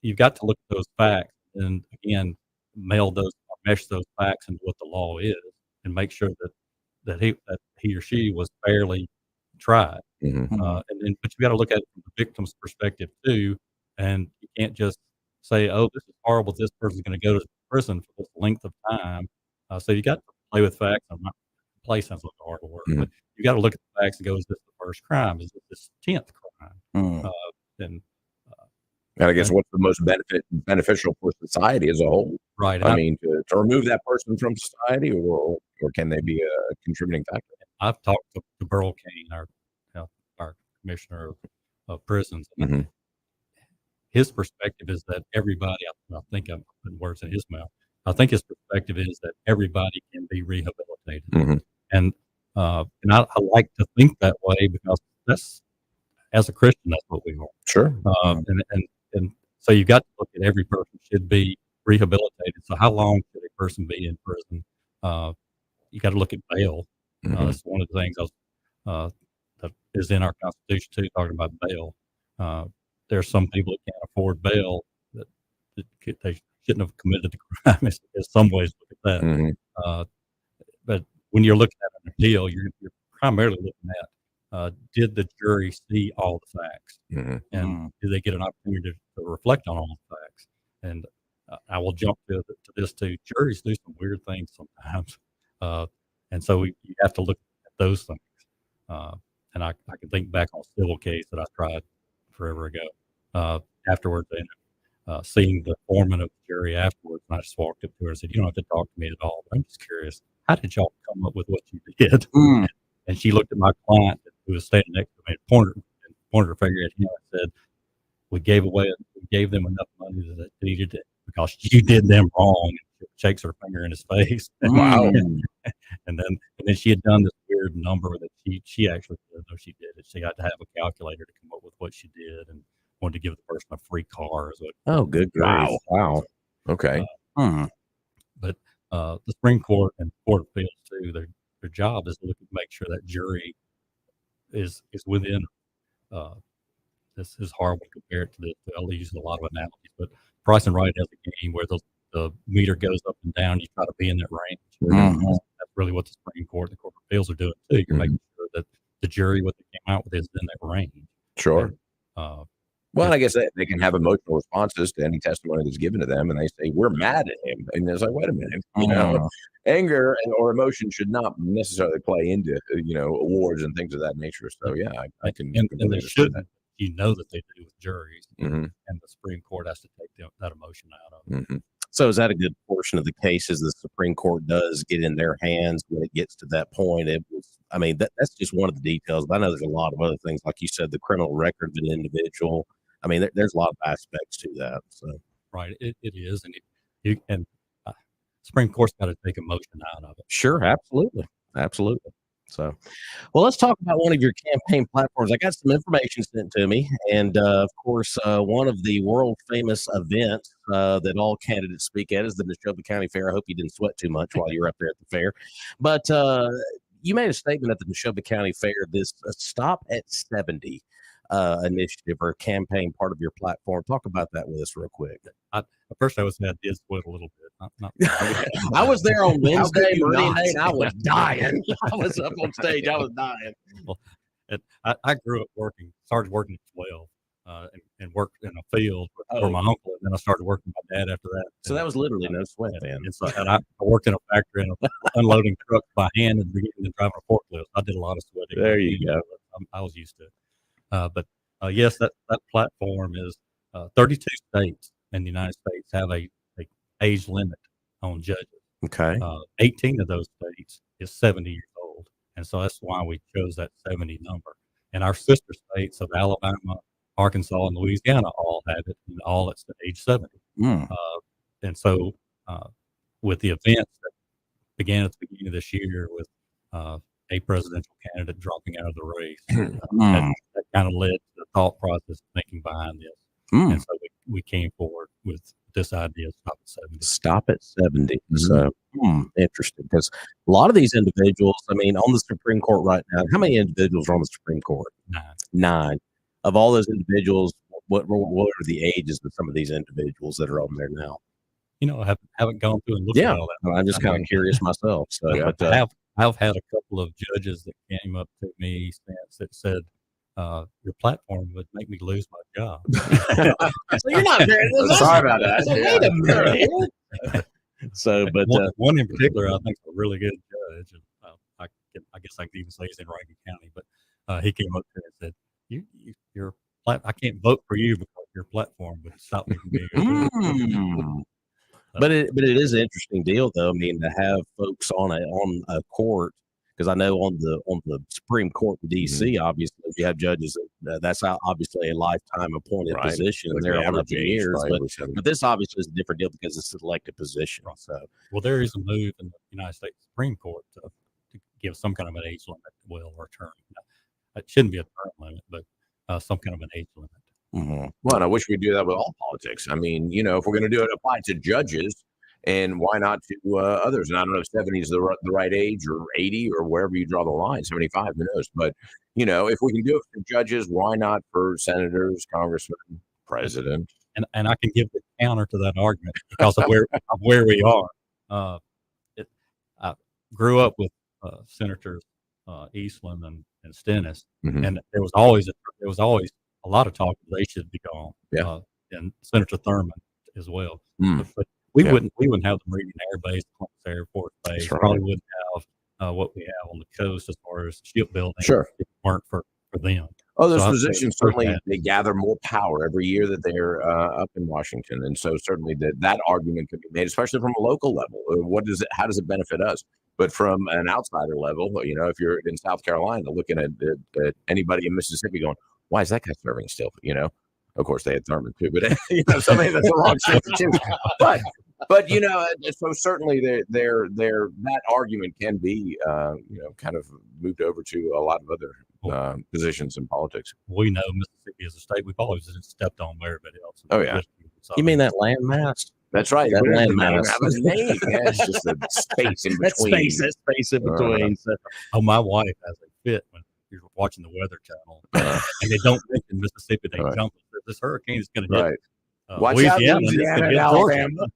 You've got to look at those facts and, again, mesh those facts into what the law is, and make sure that he or she was fairly tried. And then, but you got to look at it from the victim's perspective too, and you can't just say, "Oh, this is horrible. This person's going to go to prison for this length of time." So you got to play with facts. Play sounds like a hard word, but you got to look at the facts and go, "Is this the first crime? Is this 10th crime?" And I guess what's the most beneficial for society as a whole? Right. I mean, to remove that person from society, or can they be a contributing factor? I've talked to Burl Cain, our commissioner of prisons. His perspective is that everybody, I think I'm putting words in his mouth. I think his perspective is that everybody can be rehabilitated. And I like to think that way, because that's, as a Christian, that's what we are. Sure. And so you've got to look at every person should be rehabilitated. So how long should a person be in prison? You got to look at bail. That's one of the things that is in our Constitution too, talking about bail. There's some people that can't afford bail, that they shouldn't have committed the crime. In some ways, look at that. But when you're looking at an appeal, you're primarily looking at, did the jury see all the facts, and did they get an opportunity to reflect on all the facts? And I will jump to this too. Juries do some weird things sometimes, and so you have to look at those things. And I can think back on a civil case that I tried forever ago. Afterwards, seeing the foreman of the jury afterwards, and I just walked up to her and said, "You don't have to talk to me at all, but I'm just curious, how did y'all come up with what you did?" And she looked at my client who was standing next to me, pointed her finger at him and said, we gave them enough money that they needed it because you did them wrong." And she shakes her finger in his face. Wow. And then she had done this weird number that she actually didn't know she did it. She had to have a calculator to come up with what she did, and wanted to give the person a free car. Oh, good grief. Wow. Okay. But the Supreme Court and Court of Appeals too, their job is to make sure that jury is within. This is horrible to compare it to this. I'll use a lot of analogies, but Price and Right has a game where the meter goes up and down. You try to be in that range. That's really what the Supreme Court and the Court of Appeals are doing too. You're making sure that the jury, what they came out with, is in that range. Sure. Well, and I guess they can have emotional responses to any testimony that's given to them, and they say, we're mad at him. And it's like, wait a minute, anger or emotion should not necessarily play into, awards and things of that nature. So, yeah, I can. And they shouldn't. You know that they do with juries, and the Supreme Court has to take that emotion out of it. So is that a good portion of the cases the Supreme Court does get in their hands when it gets to that point? That's just one of the details. But I know there's a lot of other things, like you said, the criminal record of an individual. I mean, there's a lot of aspects to that. So right, it is, and Supreme Court's got to take emotion out of it. Sure, absolutely. So, well, let's talk about one of your campaign platforms. I got some information sent to me, and of course, one of the world famous events that all candidates speak at is the Neshoba County Fair. I hope you didn't sweat too much while you were up there at the fair, but you made a statement at the Neshoba County Fair. This Stop at 70 initiative or campaign part of your platform. Talk about that with us real quick. At first, I did sweat a little bit. I was there on Wednesday, Meridian Day, and I was dying. I was up on stage. I was dying. Well, I grew up started working at 12 and worked in a field for my uncle. And then I started working with my dad after that. So that was literally no sweat, man. And I worked in a factory and unloading trucks by hand and driving a forklift. I did a lot of sweating. There you go. I was used to it. But yes, that platform is 32 states in the United States have a age limit on judges. Okay. 18 of those states is 70 years old. And so that's why we chose that 70 number. And our sister states of Alabama, Arkansas, and Louisiana all have it, and all it's at age 70. And so with the events that began at the beginning of this year with a presidential candidate dropping out of the race, that kind of led to the thought process thinking behind this. And so we came forward with this idea of Stop at 70. So interesting, because a lot of these individuals, on the Supreme Court right now, how many individuals are on the Supreme Court? 9. Of all those individuals, what are the ages of some of these individuals that are on there now? I haven't gone through and looked at all that. I'm just kind of curious myself. So, but I've had a couple of judges that came up to me that said, your platform would make me lose my job. So you're not very sorry about that. So wait a minute. So, but one in particular, I think, is a really good judge. And, I guess I could even say he's in Rankin County, but he came up to me and said, I can't vote for you because your platform would stop me from being But it is an interesting deal, though. To have folks on a court, because I know on the Supreme Court in D.C., obviously, you have judges. That's obviously a lifetime appointed position. Like they're on up in years, but this obviously is a different deal because it's an elected position. Right. So, well, there is a move in the United States Supreme Court to give some kind of an age limit, or term. It shouldn't be a term limit, but some kind of an age limit. Well, and I wish we'd do that with all politics. If we're going to do it, apply to judges, and why not to others? And I don't know if 70 is the right age, or 80, or wherever you draw the line, 75, who knows? But, if we can do it for judges, why not for senators, congressmen, president? And I can give the counter to that argument because of where we are. I grew up with Senators Eastland and Stennis, and there was always a lot of talk that they should be gone. And Senator Thurman as well. But we wouldn't have the Meridian Air Base, Columbus Air Force Base. Right. Probably wouldn't have what we have on the coast as far as shipbuilding. Sure, if it weren't for them. Oh, those positions certainly they gather more power every year that they're up in Washington, and so certainly that argument could be made, especially from a local level. How does it benefit us? But from an outsider level, if you're in South Carolina looking at anybody in Mississippi going, why is that guy serving still? Of course they had Thurman too, but somebody that's the wrong shit too. But so certainly that argument can be kind of moved over to a lot of other positions in politics. We know Mississippi as a state, we've always stepped on everybody else. Oh yeah. You mean that landmass? That's right. That landmass. Yeah, it's just a space in between. That space in between. My wife has a fit when you're watching the Weather Channel, and they don't mention Mississippi. They jump. This hurricane is going to hit. Watch Louisiana, out, Louisiana and Alabama.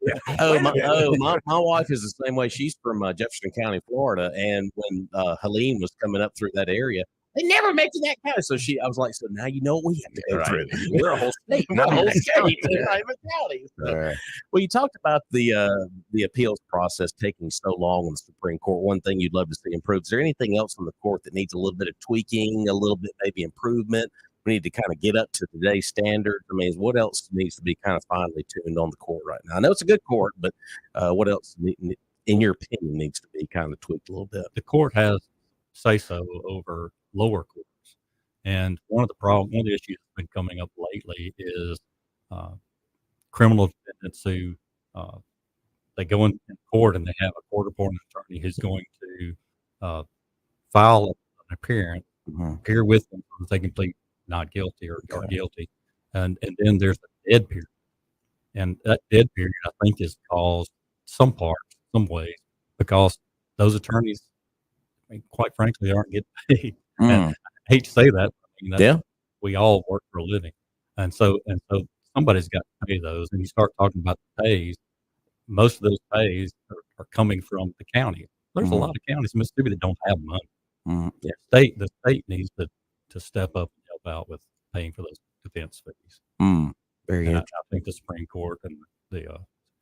My wife is the same way. She's from Jefferson County, Florida, and when Helene was coming up through that area, They never mentioned that county. So I was like, so now you know what we have to go Right. through. We're a whole state, We're not a whole a county. state, not even county. So, All right. well, you talked about the appeals process taking so long in the Supreme Court. One thing you'd love to see improved. Is there anything else in the court that needs a little bit of tweaking, a little bit maybe improvement? We need to kind of get up to today's standards. I mean, what else needs to be kind of finely tuned on the court right now? I know it's a good court, but what else, in your opinion, needs to be kind of tweaked a little bit? The court has say so over lower courts, and one of the issues that's been coming up lately is criminal defendants who they go in court and they have a court-appointed attorney who's going to file an appearance, appear with them so that they can plead not guilty or guilty, and then there's a dead period, and that dead period I think is caused some ways because those attorneys, I mean, quite frankly, aren't getting paid. And I hate to say that. I mean, we all work for a living, and so somebody's got to pay those. And you start talking about the pays. Most of those pays are coming from the county. There's a lot of counties in Mississippi that don't have money. The state needs to step up and help out with paying for those defense fees. Very And I interesting. think the Supreme Court and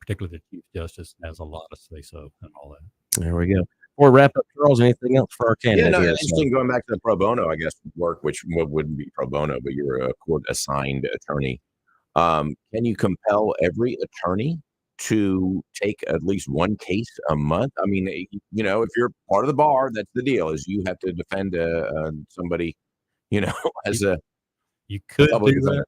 particularly the Chief Justice has a lot of say so and all that. There we go. Before we wrap up, Charles, anything else for our candidate? Yeah, no, here? interesting. Going back to the pro bono, I guess, work, which wouldn't be pro bono, but you're a court-assigned attorney. Can you compel every attorney to take at least one case a month? I mean, you know, if you're part of the bar, that's the deal. Is you have to defend somebody, you know, as a You could public do defender.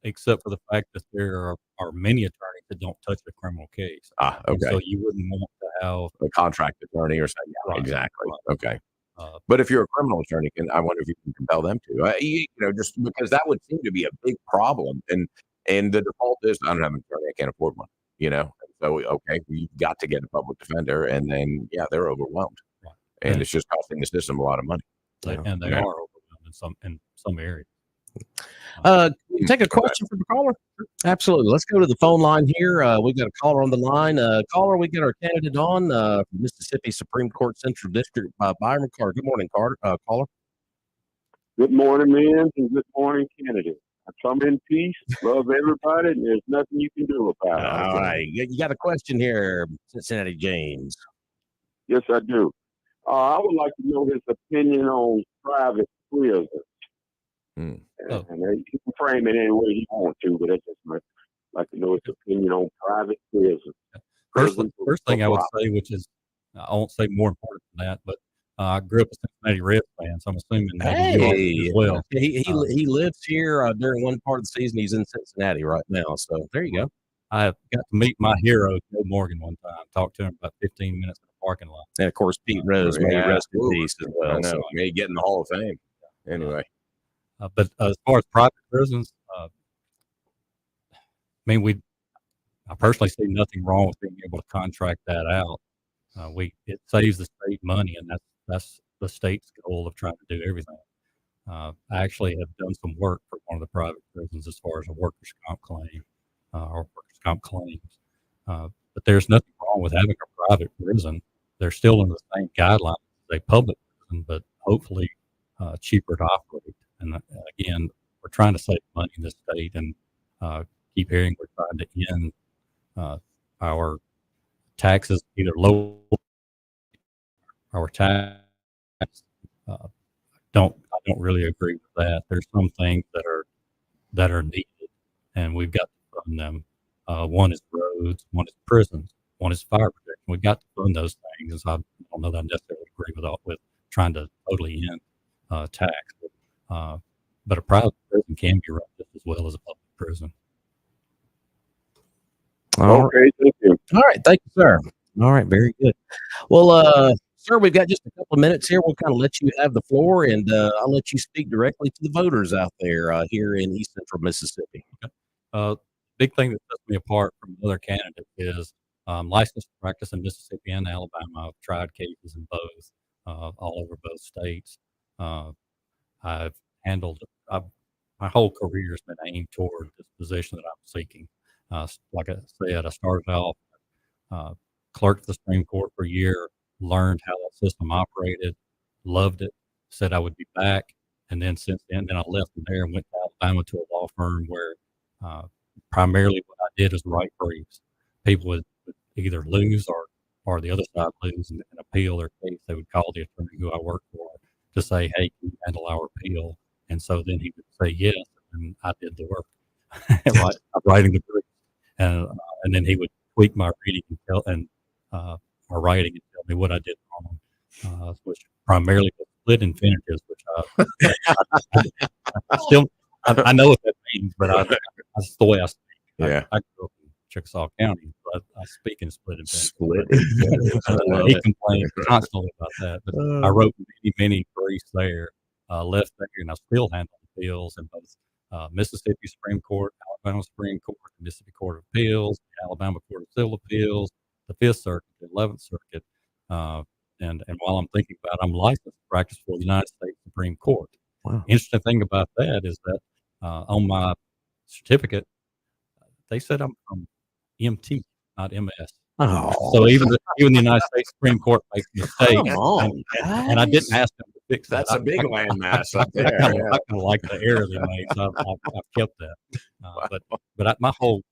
that, except for the fact that there are many attorneys that don't touch the criminal case. Ah, And okay. so you wouldn't want to have A contract attorney or something. Yeah, Right, exactly. right. Okay. uh, But if you're a criminal attorney, I wonder if you can compel them to. You know, just because that would seem to be a big problem. And the default is, I don't have an attorney, I can't afford one. You know, and so okay, you've got to get a public defender, and then they're overwhelmed, Right. and Yeah. it's just costing the system a lot of money. and they Yeah. are overwhelmed in some areas. Take a question from the caller. Absolutely. Let's go to the phone line here. We've got a caller on the line. Caller, we got our candidate on from Mississippi Supreme Court Central District, Byron Carter. Good morning, caller. Good morning, men, and good morning, Kennedy. I come in peace, love everybody, and there's nothing you can do about it. All right. You got a question here, Cincinnati James. Yes, I do. I would like to know his opinion on private prisons. And he can frame it any way he wants to, but I just like to know his opinion on private prisons. First thing I would say, which is, I won't say more important than that, but I grew up a Cincinnati Reds fan, so I'm assuming that you are as well. He lives here during one part of the season. He's in Cincinnati right now. So there you go. I got to meet my hero, Joe Morgan, one time. Talked to him about 15 minutes in the parking lot. And of course, Pete Rose, may he rest in peace as well. I know. So. May get in the Hall of Fame. Anyway. But as far as private prisons, I mean, I personally see nothing wrong with being able to contract that out. It saves the state money, and that's the state's goal of trying to do everything. I actually have done some work for one of the private prisons as far as a workers' comp claim or workers' comp claims. But there's nothing wrong with having a private prison. They're still in the same guidelines as a public prison, but hopefully cheaper to operate. And again, we're trying to save money in this state, and keep hearing we're trying to end our taxes, either low our tax. I don't really agree with that. There's some things that are needed, and we've got to fund them. One is roads, one is prisons, one is fire protection. We've got to fund those things. And so I don't know that I necessarily agree with trying to totally end tax. But a private prison can be run just as well as a public prison. Okay, thank you. All right, thank you, sir. All right, very good. Well, sir, we've got just a couple of minutes here. We'll kind of let you have the floor, and I'll let you speak directly to the voters out there here in East Central Mississippi. Big thing that sets me apart from other candidates is licensed to practice in Mississippi and Alabama. I've tried cases in both, all over both states. I've handled, my whole career has been aimed toward this position that I'm seeking. Like I said, I started off clerked the Supreme Court for a year, learned how that system operated, loved it, said I would be back. And then since then I left from there and went to Alabama to a law firm where uh, primarily what I did is write briefs. People would either lose or the other side lose and appeal their case. They would call the attorney who I worked for to say, "Hey, can you handle our appeal?" And so then he would say yes, and I did the work, right, of writing the brief, and then he would tweak my reading uh, my writing and tell me what I did wrong, which primarily was split infinitives, which I still I know what that means, but that's the way I speak. Yeah. I grew up in Chickasaw County, so I speak in split infinitive. Split infinitive. I love He it. complained constantly about that, but I wrote many briefs there, left there, and I still handle appeals in both Mississippi Supreme Court, Alabama Supreme Court, the Mississippi Court of Appeals, the Alabama Court of Civil Appeals, the Fifth Circuit, the 11th Circuit, uh, and while I'm thinking about it, I'm licensed to practice for the United States Supreme Court. Wow. Interesting thing about that is that on my certificate, they said I'm from MT, not MS. Oh, So even the United States Supreme Court makes mistakes, come on, and I didn't ask them to fix that. That's a big landmass up I there. kind Yeah. of like the error they made, so I've kept that. My whole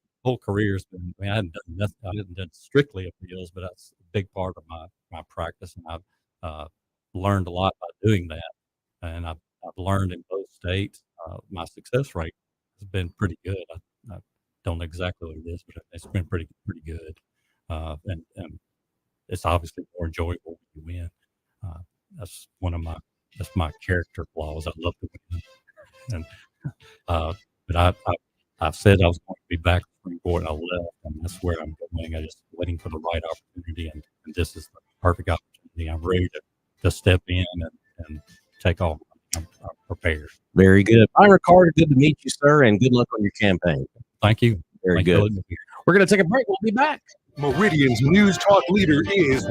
career has been. I mean, I hadn't done nothing. I hadn't done strictly appeals, but that's a big part of my practice, and I've learned a lot by doing that. And I've learned in both states. My success rate has been pretty good. I don't know exactly what it is, but it's been pretty good. And it's obviously more enjoyable when you win. Uh, that's my character flaws. I love to win, and but I've said I was going to be back at Supreme Court. And I left, and that's where I'm going. I'm just waiting for the right opportunity, and this is the perfect opportunity. I'm ready to step in and take off. I'm prepared. very good. Ira Carter, good to meet you, sir, and good luck on your campaign. Thank you. Very Thank you for good. letting me be here. We're going to take a break. We'll be back. Meridian's News Talk leader is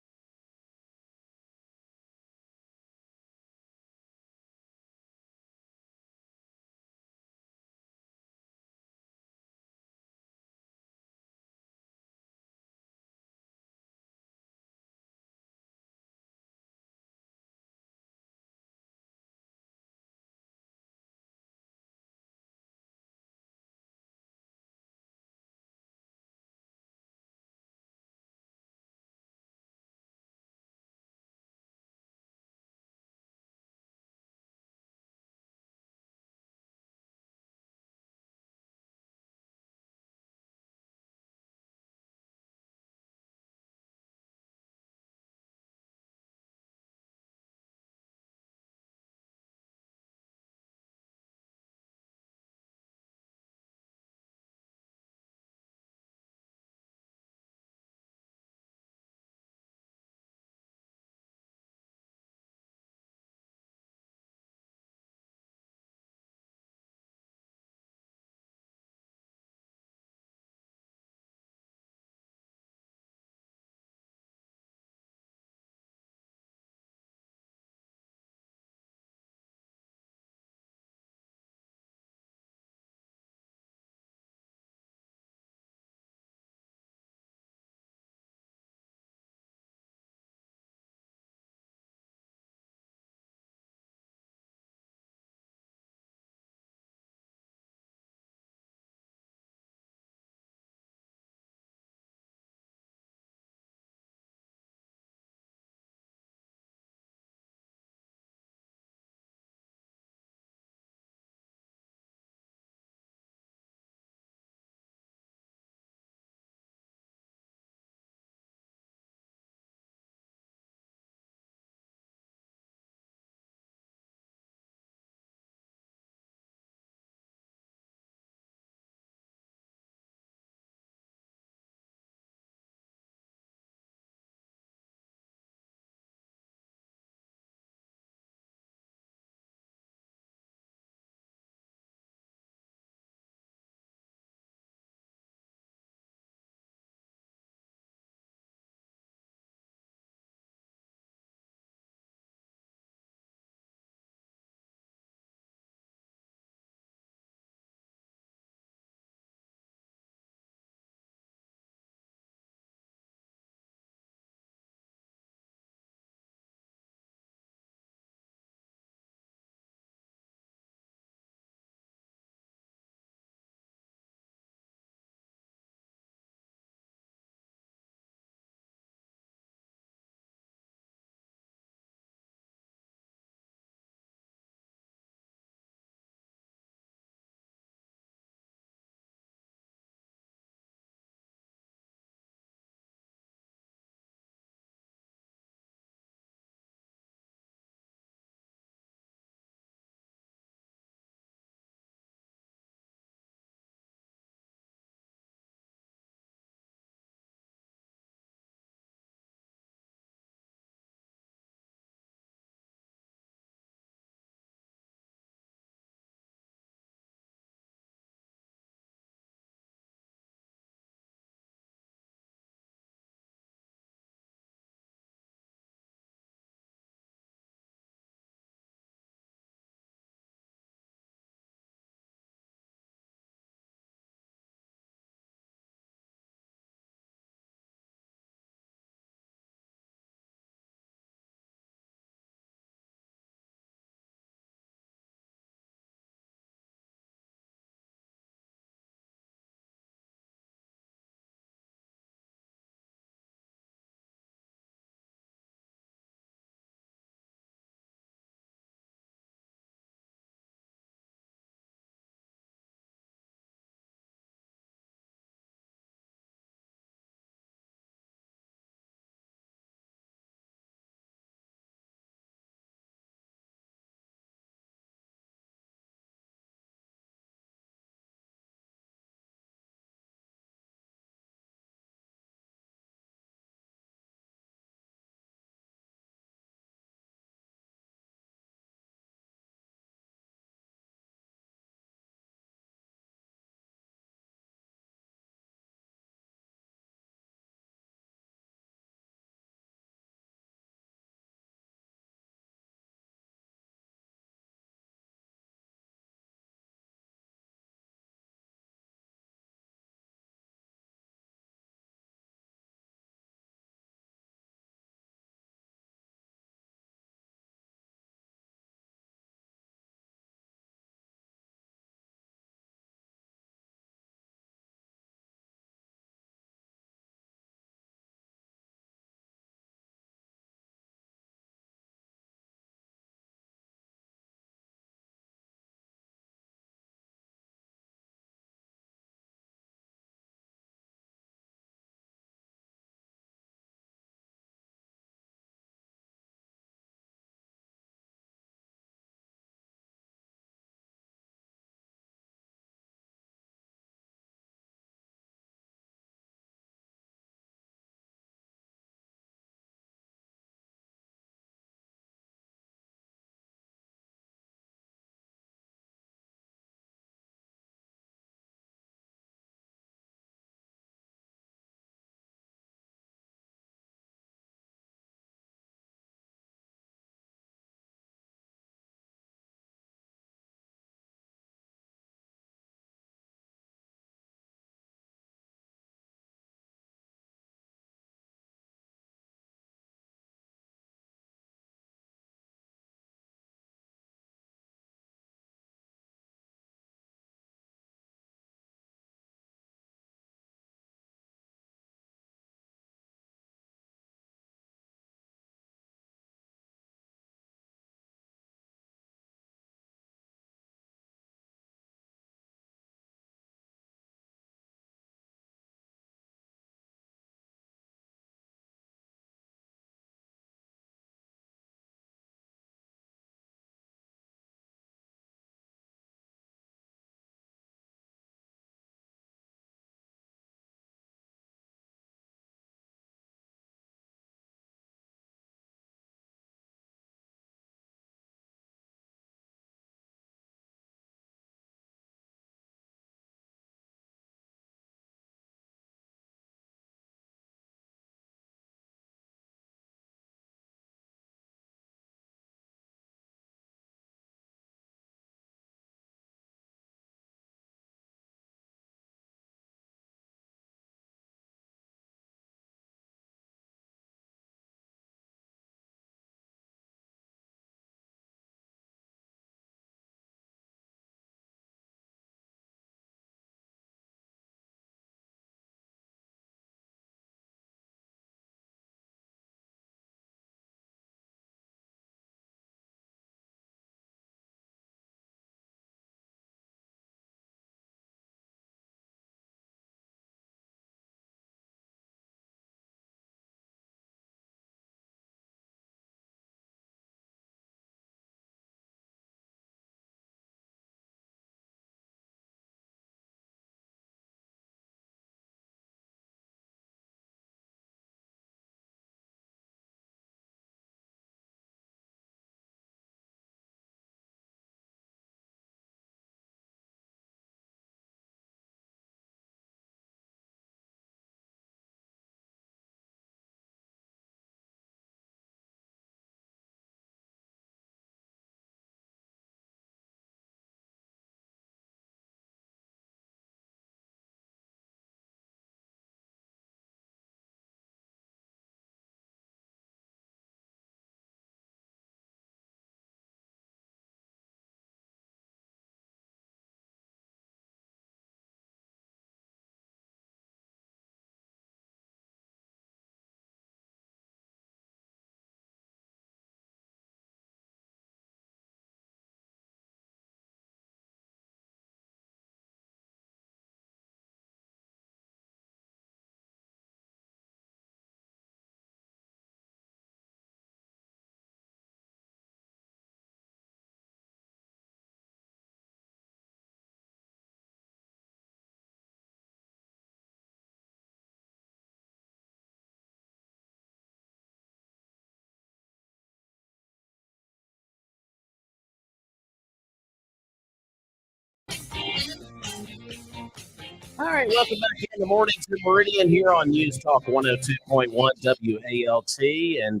All right, welcome back in the morning to Meridian here on News Talk 102.1 WALT. And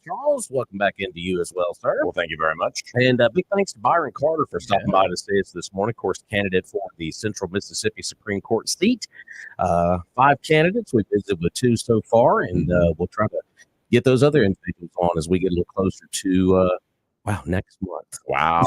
Charles, welcome back into you as well, sir. Well, thank you very much. And big thanks to Byron Carter for stopping by to see us this morning. Of course, candidate for the Central Mississippi Supreme Court seat. 5 candidates. We've visited with 2 so far, and we'll try to get those other individuals on as we get a little closer to next month. Wow.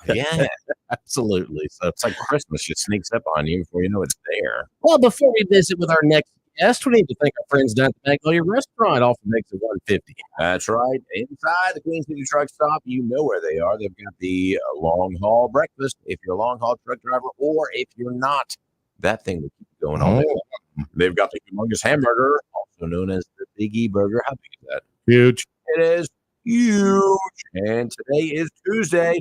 Yeah. Absolutely. So It's like Christmas just sneaks up on you before you know it's there. well, before we visit with our next guest, we need to thank our friends down at the Magnolia Restaurant off of Exit 150. That's right. Inside the Queen City Truck Stop, you know where they are. They've got the long haul breakfast if you're a long haul truck driver, or if you're not, that thing will keep you going all day long. They've got the humongous hamburger, also known as the Big E Burger. How big is that? Huge. It is huge. And today is Tuesday.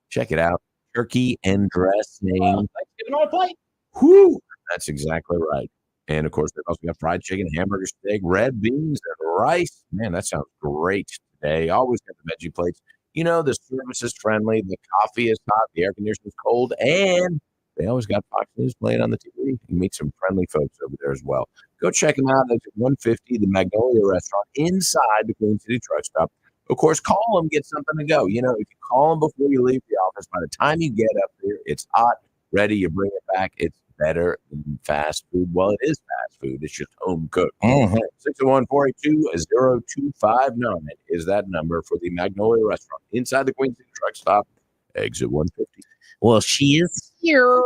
Check it out. Turkey and dressing. Thanksgiving on a plate. Whoo! That's exactly right. And of course, they've also got fried chicken, hamburger steak, red beans, and rice. Man, that sounds great today. Always got the veggie plates. You know, the service is friendly, the coffee is hot, the air conditioning is cold, and they always got Fox News playing on the TV. You can meet some friendly folks over there as well. Go check them out at 150, the Magnolia Restaurant, inside the Queen City Truck Stop. Of course, call them, get something to go. You know, if you call them before you leave the office, by the time you get up there, it's hot, ready, you bring it back. It's better than fast food. Well, it is fast food. It's just home cooked. 601-482-0259 is that number for the Magnolia Restaurant inside the Queen City Truck Stop, exit 150. Well, she is here.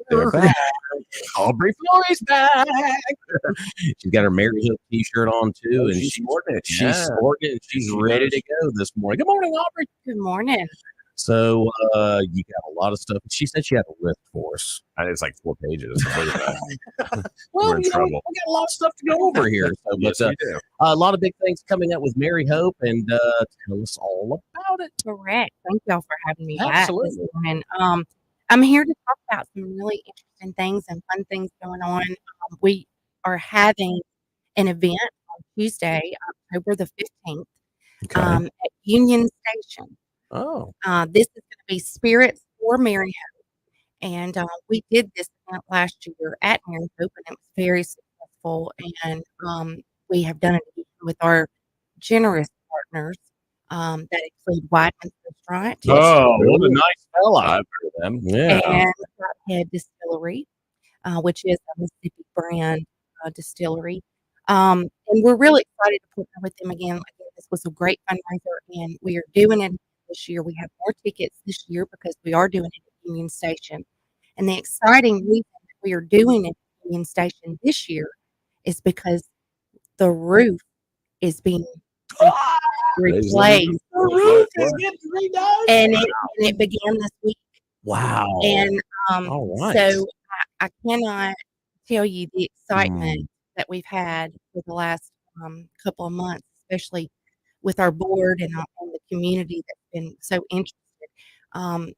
They're back. Aubrey Flory's back. She's got her Mary Hook t-shirt on too, and she's sporting it. She's sporting it. She's ready to go this morning. Good morning, Aubrey. Good morning. So you got a lot of stuff. She said she had a list for us. And it's like 4 pages. Well, We're in we got trouble. a lot of stuff to go over here. So, Yes, but, we do. a lot of big things coming up with Mary Hope, and tell us all about it. Correct. Thank y'all for having me back Absolutely. this morning. I'm here to talk about some really interesting things and fun things going on. We are having an event on Tuesday, October the 15th, at Union Station. Oh, This is going to be Spirits for Mary Hope. And we did this event last year at Mary Hope, and it was very successful. And we have done it again with our generous partners that include Weidman's Restaurant. what a nice fella. I've heard of them. Yeah. And Head Distillery, which is a Mississippi brand distillery. And we're really excited to partner with them again. This was a great fundraiser, and we are doing it this year. We have more tickets this year because we are doing it at Union Station. And the exciting reason that we are doing it at Union Station this year is because the roof is being replaced. The roof is getting redone. And it began this week. Wow. And All right. so I cannot tell you the excitement that we've had for the last couple of months, especially with our board and the community that's been so interested.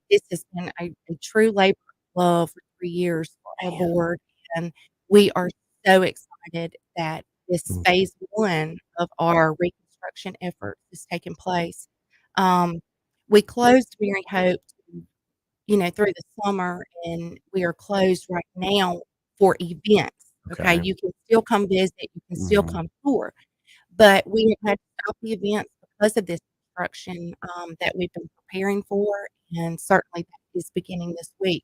This has been a true labor of love for 3 years for our board, and we are so excited that this phase 1 of our reconstruction efforts is taking place. We closed Mary Hope, through the summer, and we are closed right now for events. Okay, you can still come visit, you can still come tour, but we have had to stop the events because of this construction that we've been preparing for, and certainly that is beginning this week.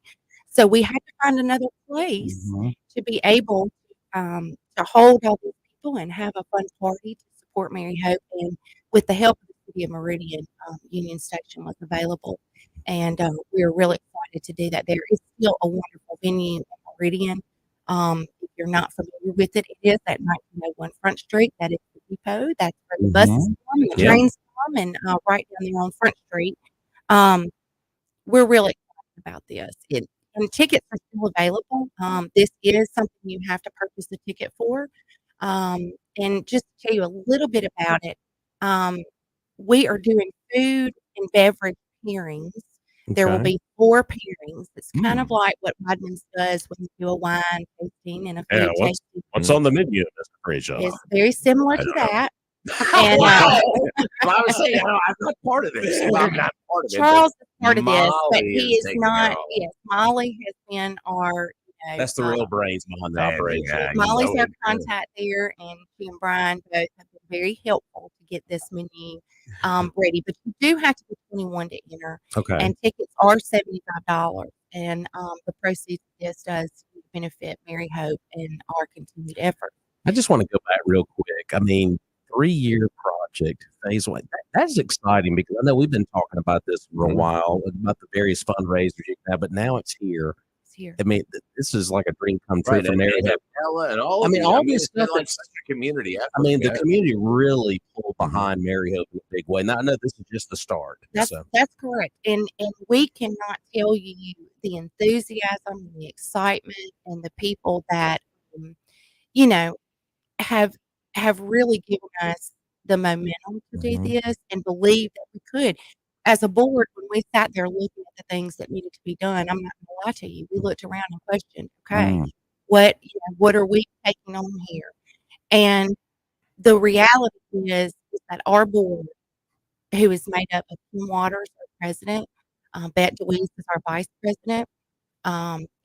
So we had to find another place to be able to hold all these people and have a fun party to support Mary Hope. And with the help of the City of Meridian, Union Station was available, and we are really excited to do that. There is still a wonderful venue in Meridian. If you're not familiar with it, it is at 1901 Front Street. That is the depot. That's where the buses come and the trains come, and right down there on Front Street. We're really excited about this. And tickets are still available. This is something you have to purchase a ticket for. And just to tell you a little bit about it, we are doing food and beverage pairings. There will be 4 pairings. It's kind of like what Weidman's does when you do a wine tasting and a food tasting. What's on the menu, Mr. Frazier? It's very similar to that. And I was saying, I'm not part of this. Well, I'm not part of it. Charles is part of this, but Molly he is is taking not. it all. Yes, Molly has been our know, That's the real brains behind the Man, operation. yeah, you Molly's know our it. contact there, and she and Brian both have been very helpful to get this menu ready. But you do have to be 21 to enter, Okay. and tickets are $75. And the proceeds of this does benefit Mary Hope and our continued effort. I just want to go back real quick. I mean, 3-year project, phase one. That's exciting because I know we've been talking about this for a while, about the various fundraisers you can have, but now it's here. It's here. I mean, this is like a dream come true Right, for and Mary Hope. Ella and all I of mean, you. all this it's been stuff like that's- such a community effort. I mean, the yeah. community really pulled behind Mary Hope in a big way. Now, I know this is just the start. That's correct, and we cannot tell you the enthusiasm, the excitement, and the people that you know have really given us the momentum to do this and believe that we could. As a board, when we sat there looking at the things that needed to be done, I'm not going to lie to you, we looked around and questioned, okay, what are we taking on here? And the reality is that our board, who is made up of Kim Waters, our president, Bette DeWeese is our vice president,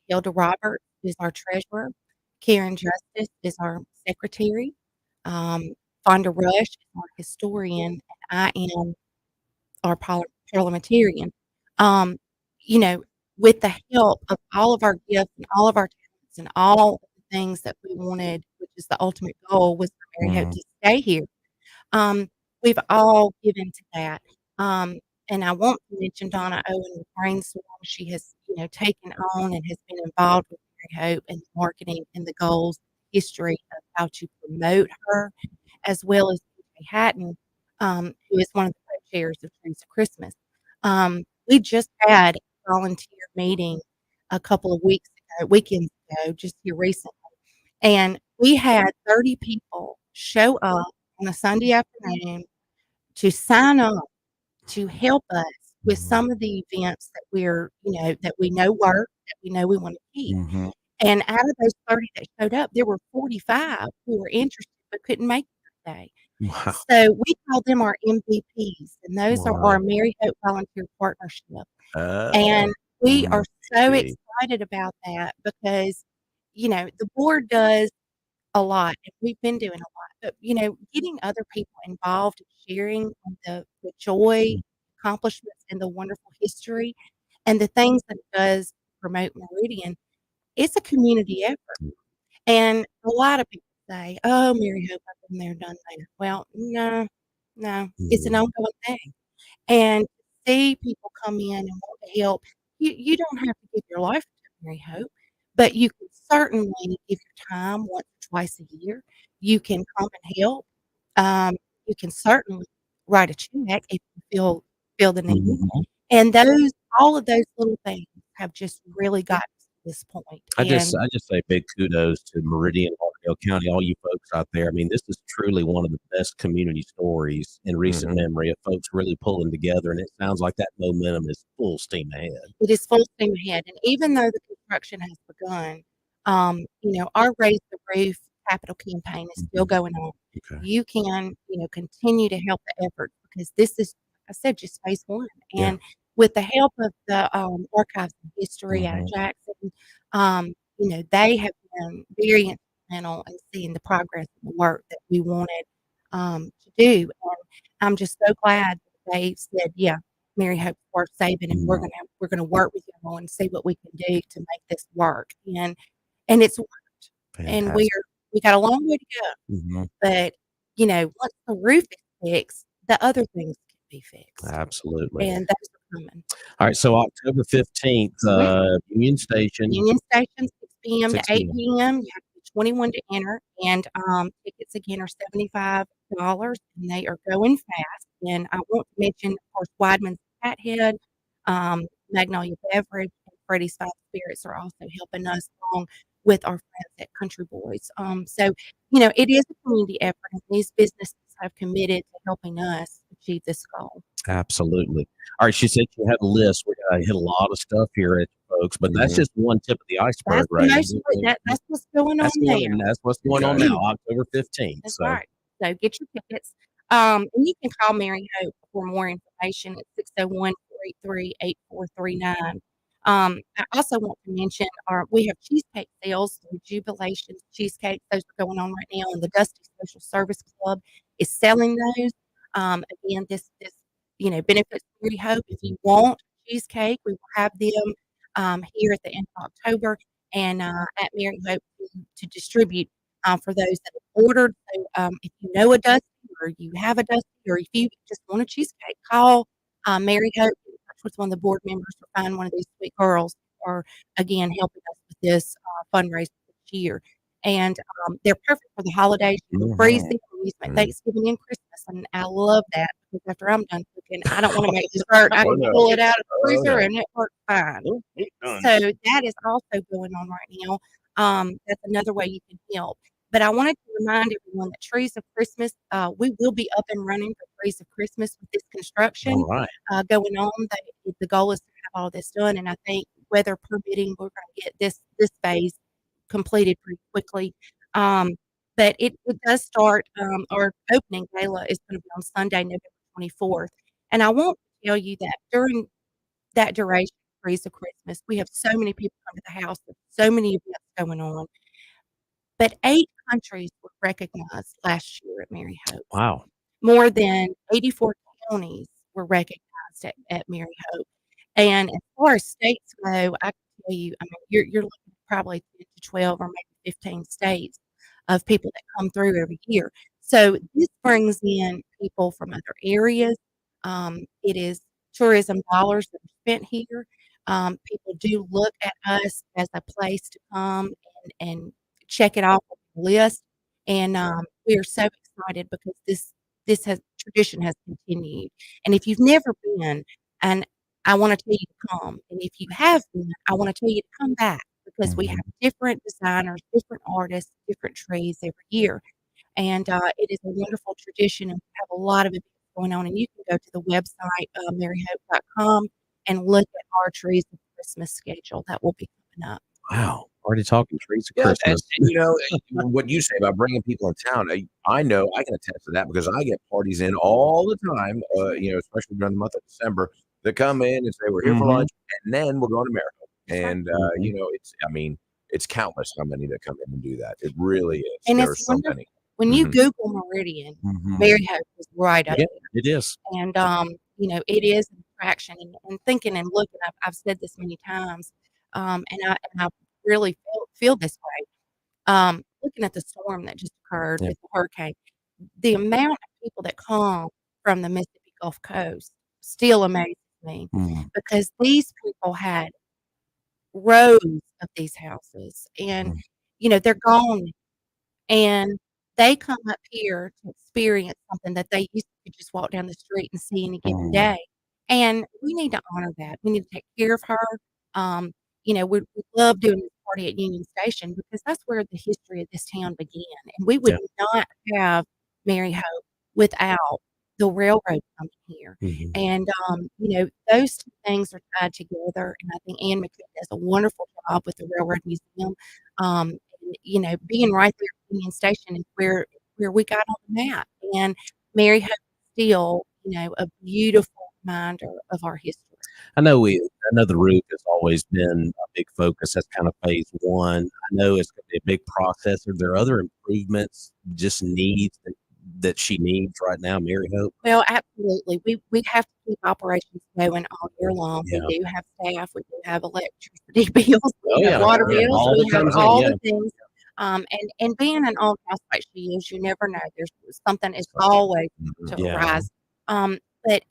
Hilda Roberts is our treasurer, Karen Justice is our secretary, Fonda Rush is our historian, and I am our parliamentarian. Um, with the help of all of our gifts and all of our talents and all of the things that we wanted, which is the ultimate goal, was for Mary Hope to stay here. We've all given to that. And I want to mention Donna Owen with Brainstorm. She has, taken on and has been involved with Mary Hope and the marketing and the goals, history of how to promote her, as well as PJ Hatton, who is one of the co-chairs of Trees of Christmas. We just had a volunteer meeting a couple of weekends ago, just here recently, and we had 30 people show up on a Sunday afternoon to sign up to help us with some of the events that that we know work, that we know we want to keep. And out of those 30 that showed up, there were 45 who were interested but couldn't make it that day. Wow. So we call them our MVPs, and those are our Mary Hope Volunteer Partnership. And we are so excited about that because, the board does a lot, and we've been doing a lot. But, getting other people involved and sharing the joy, accomplishments, and the wonderful history and the things that it does promote Meridian, it's a community effort. And a lot of people say, "Oh, Mary Hope, I've been there, done that." Well, no, it's an ongoing thing. And see people come in and want to help. You don't have to give your life to Mary Hope, but you can certainly give your time once or twice a year. You can come and help. You can certainly write a check if you feel the need. And all of those little things have just really got to this point. I just say big kudos to Meridian, Lauderdale County, all you folks out there. I mean, this is truly one of the best community stories in recent memory of folks really pulling together, and it sounds like that momentum is full steam ahead. It is full steam ahead, and even though the construction has begun, our Raise the Roof capital campaign is still going on. Okay. You can, continue to help the effort because this is, I said, just phase one, and with the help of the Archives of History out of Jackson, they have been very instrumental in seeing the progress and the work that we wanted to do. And I'm just so glad that they said, "Yeah, Mary Hope's worth saving, and we're gonna work with you all and see what we can do to make this work." And it's worked, and we got a long way to go. But once the roof is fixed, the other things can be fixed. Absolutely. And those are coming. All right. So October 15th, Union Station. Union Station, 6 p.m. to 6 8 p.m. You have to be 21 to enter. And tickets again are $75, and they are going fast. And I want to mention, of course, Weidman's Cathead, Magnolia Beverage, and Freddie's Fine Spirits are also helping us along with our friends at Country Boys. So, it is a community effort, and these businesses have committed to helping us achieve this goal. Absolutely. All right. She said you had a list. We're going to hit a lot of stuff here at you folks, but that's just one tip of the iceberg, right? That's what's going on now. That's what's going on now, October 15th. That's right. So get your tickets. And you can call Mary Hope for more information at 601-483-8439. I also want to mention we have cheesecake sales through Jubilation Cheesecake. Those are going on right now, and the Dusty Social Service Club is selling those. Again, this benefits Mary Hope. If you want cheesecake, we will have them here at the end of October and at Mary Hope to distribute for those that have ordered. So if you know a Dusty or you have a Dusty or if you just want a cheesecake, call Mary Hope with one of the board members or find one of these sweet girls or again helping us with this fundraiser this year. And they're perfect for the holidays. You can freeze them and use them at Thanksgiving and Christmas. And I love that because after I'm done cooking, I don't want to make dessert. I can pull it out of the freezer and it works fine. So that is also going on right now. That's another way you can help. But I wanted to remind everyone that Trees of Christmas, we will be up and running for Trees of Christmas with this construction going on. The goal is to have all this done, and I think weather permitting, we're going to get this phase completed pretty quickly. But it does start. Our opening gala is going to be on Sunday, November 24th, and I want to tell you that during that duration, Trees of Christmas, we have so many people come to the house, there's so many events going on. But 8 countries were recognized last year at Mary Hope. Wow. More than 84 counties were recognized at Mary Hope. And as far as states go, I can tell you, I mean, you're looking at probably 10 to 12 or maybe 15 states of people that come through every year. So this brings in people from other areas. It is tourism dollars that are spent here. People do look at us as a place to come and check it off on the list. And we are so excited because this tradition has continued. And if you've never been, and I want to tell you to come, and if you have been, I want to tell you to come back because we have different designers, different artists, different trees every year. And it is a wonderful tradition, and we have a lot of events going on. And you can go to the website, maryhope.com, and look at our Trees of Christmas schedule that will be coming up. Wow. Already talking Trees of Yeah, Christmas. and what you say about bringing people in town, I know I can attest to that because I get parties in all the time, especially during the month of December, that come in and say, we're here for lunch, and then we're going to America. And, it's countless how many that come in and do that. It really is. And There are it's so wonderful. many. When you Google Meridian, Mary Hope is right up Yeah, there. it is. And, it is an attraction. And thinking and looking, I've said this many times, and I really feel this way. Looking at the storm that just occurred with the hurricane, the amount of people that come from the Mississippi Gulf Coast still amazes me because these people had rows of these houses and, they're gone and they come up here to experience something that they used to just walk down the street and see any given day. And we need to honor that. We need to take care of her. We love doing this party at Union Station because that's where the history of this town began. And we would not have Mary Hope without the railroad coming here. And, those two things are tied together. And I think Ann McCoon does a wonderful job with the Railroad Museum. Being right there at Union Station is where we got on the map. And Mary Hope is still, a beautiful reminder of our history. I know the roof has always been a big focus. That's kind of phase one. I know it's going to be a big process. Are there other improvements, just needs that she needs right now, Mary Hope? Well, absolutely. We have to keep operations going all year long. We do have staff. We do have electricity bills. We have water bills. We have all the things. And being an old house like she is, you never know. There's something is always to arise. But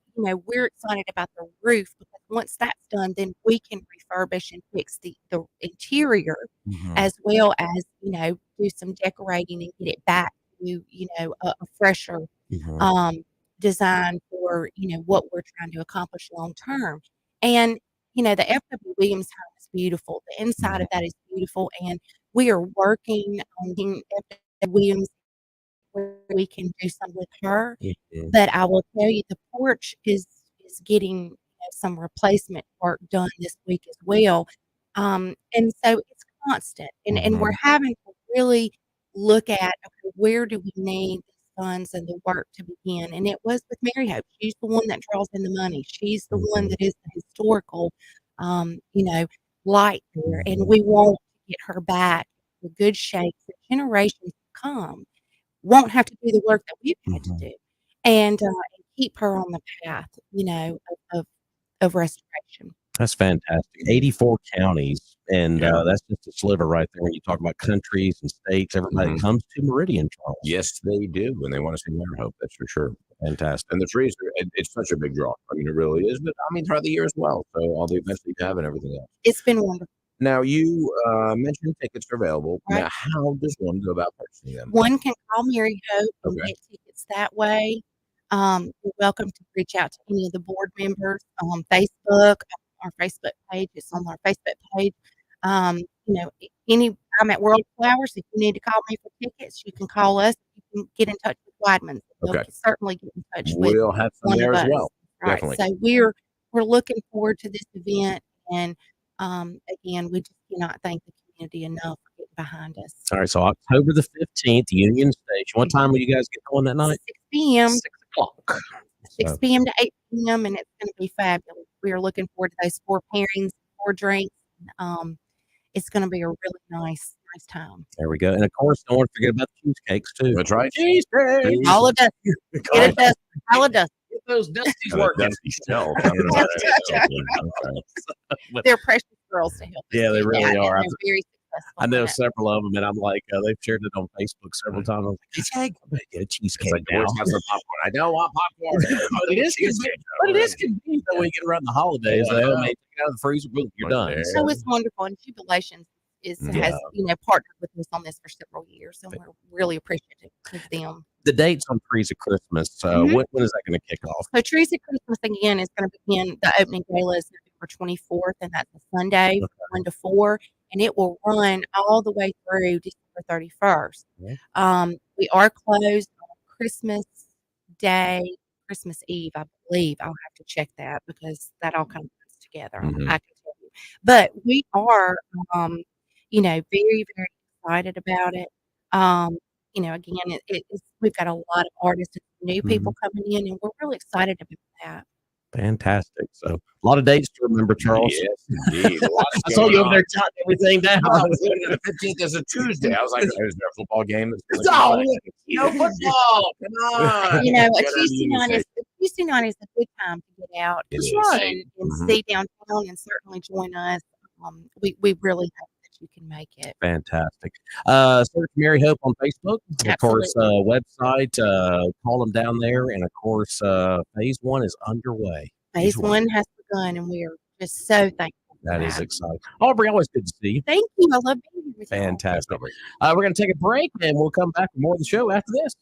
we're excited about the roof because once that's done, then we can refurbish and fix the interior as well as do some decorating and get it back to a fresher design for what we're trying to accomplish long term. And the F.W. Williams home is beautiful. The inside of that is beautiful, and we are working on getting F.W. Williams where we can do some with her. But I will tell you, the porch is getting some replacement work done this week as well. And so it's constant, and we're having to really look at where do we need the funds and the work to begin. And it was with Mary Hope. She's the one that draws in the money. She's the one that is the historical you know, light there, and we want to get her back in good shape for generations to come. Won't have to do the work that we've had to do, and keep her on the path, of of restoration. That's fantastic. 84 counties, and Yeah. that's just a sliver right there. When you talk about countries and states, everybody Mhm. comes to Meridian, Charles. Yes, they do, and they want to see their hope. That's for sure. Fantastic. And the trees, it's such a big draw. I mean, it really is. But I mean, throughout the year as well. So all the events that you have and everything else. It's been wonderful. Now, you mentioned tickets are available. Right. Now, how does one go about purchasing them? One can call Mary Hope and Okay. get tickets that way. You're welcome to reach out to any of the board members on Facebook, our Facebook page. It's on our Facebook page. I'm at World Flowers. If you need to call me for tickets, you can call us. You can get in touch with Weidman's. They'll Okay. certainly get in touch with We'll have some one there of as us. well. Right. Definitely. So we're looking forward to this event, and again, we just cannot thank the community enough for getting behind us. All right, so October the 15th, Union Station. What time will you guys get going that night? 6 p.m. 6 o'clock. 6 So, p.m. to 8 p.m. and it's going to be fabulous. We are looking forward to those 4 pairings, 4 drinks. It's going to be a really nice time. there we go. And of course, don't want to forget about the cheesecakes, too. That's right. Cheesecakes. All of us. Get it dust. All of us. Get those dusties Oh, working. Dusty Shell. I don't know what that is. Okay. They're precious girls to help us Yeah, they do really that, and are. they're very successful I know in it. several of them, and I'm like, they've shared it on Facebook several times. I'm like, cheesecake? I'm going to get a It's cheesecake like, now. where's the popcorn? I don't want popcorn. But it is convenient though when you get around the holidays. Yeah, I Though, know. take it out of the freezer, boom, you're Right done. there. So it's wonderful, and Jubilations Yeah. has partnered with us on this for several years, and we're really appreciative of them. The dates on Trees of Christmas, Mhm. when is that going to kick off? So Trees of Christmas again is going to begin. The opening gala is November 24th, and that's a Sunday, 1 to 4, and it will run all the way through December 31st. Okay. We are closed on Christmas Day, Christmas Eve, I believe. I'll have to check that because that all kind of comes together. Mhm. I can tell you, but we are, very, very excited about it. Again, it's we've got a lot of artists and new people coming in, and we're really excited about that. Fantastic. So a lot of dates to remember, Charles. Yes, indeed. Lots I saw you going over there on. jotting everything down. No, I was looking at the 15th as a Tuesday. I was like, is there a football game? No, no football. Come on. A Get out of Tuesday Union night Station. is a good time to get out It and, is. right. and Mhm. see downtown and certainly join us. We really hope that you can make it. Fantastic. Search Mary Hope on Facebook. Of course, website, call them down there. And of course, phase 1 is underway. Phase 1 has begun, and we are just so thankful for That is exciting. Aubrey, always good to see you. Thank you. I love being here with you. Fantastic. We're going to take a break and we'll come back with more of the show after this.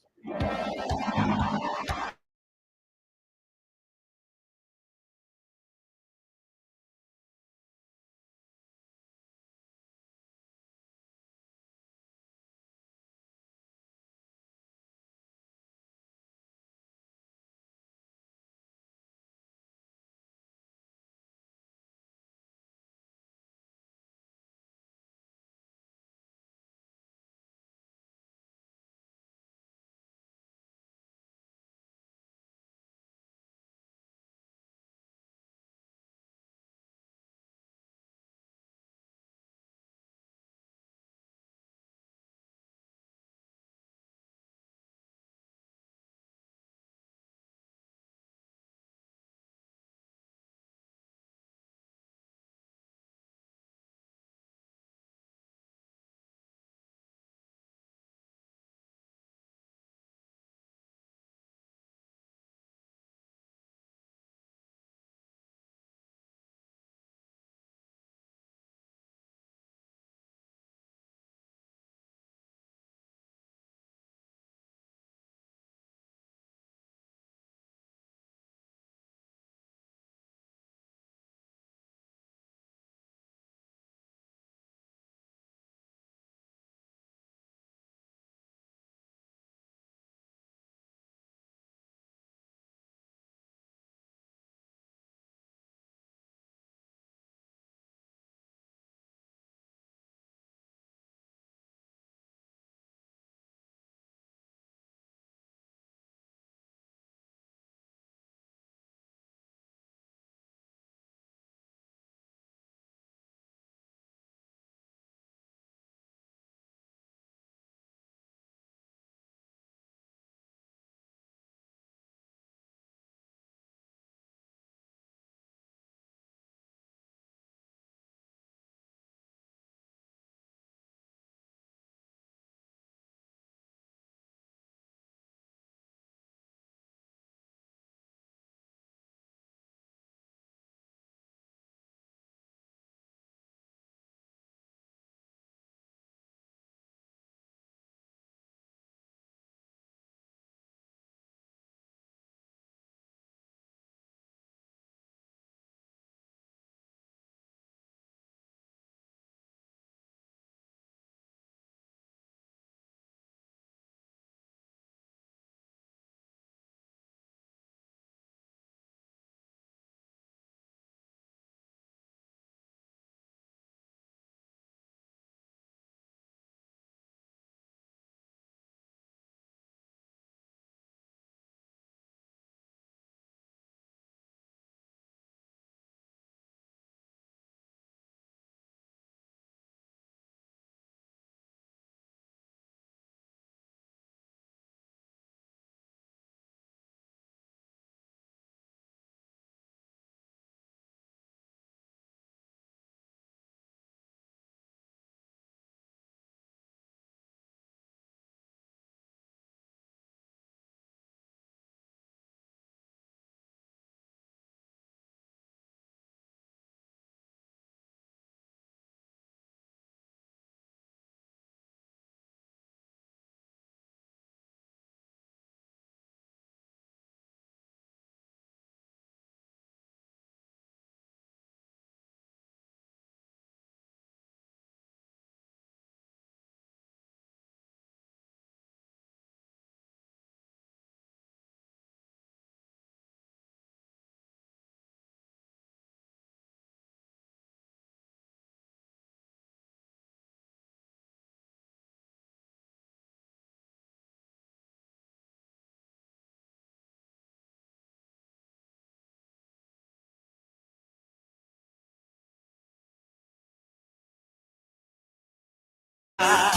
All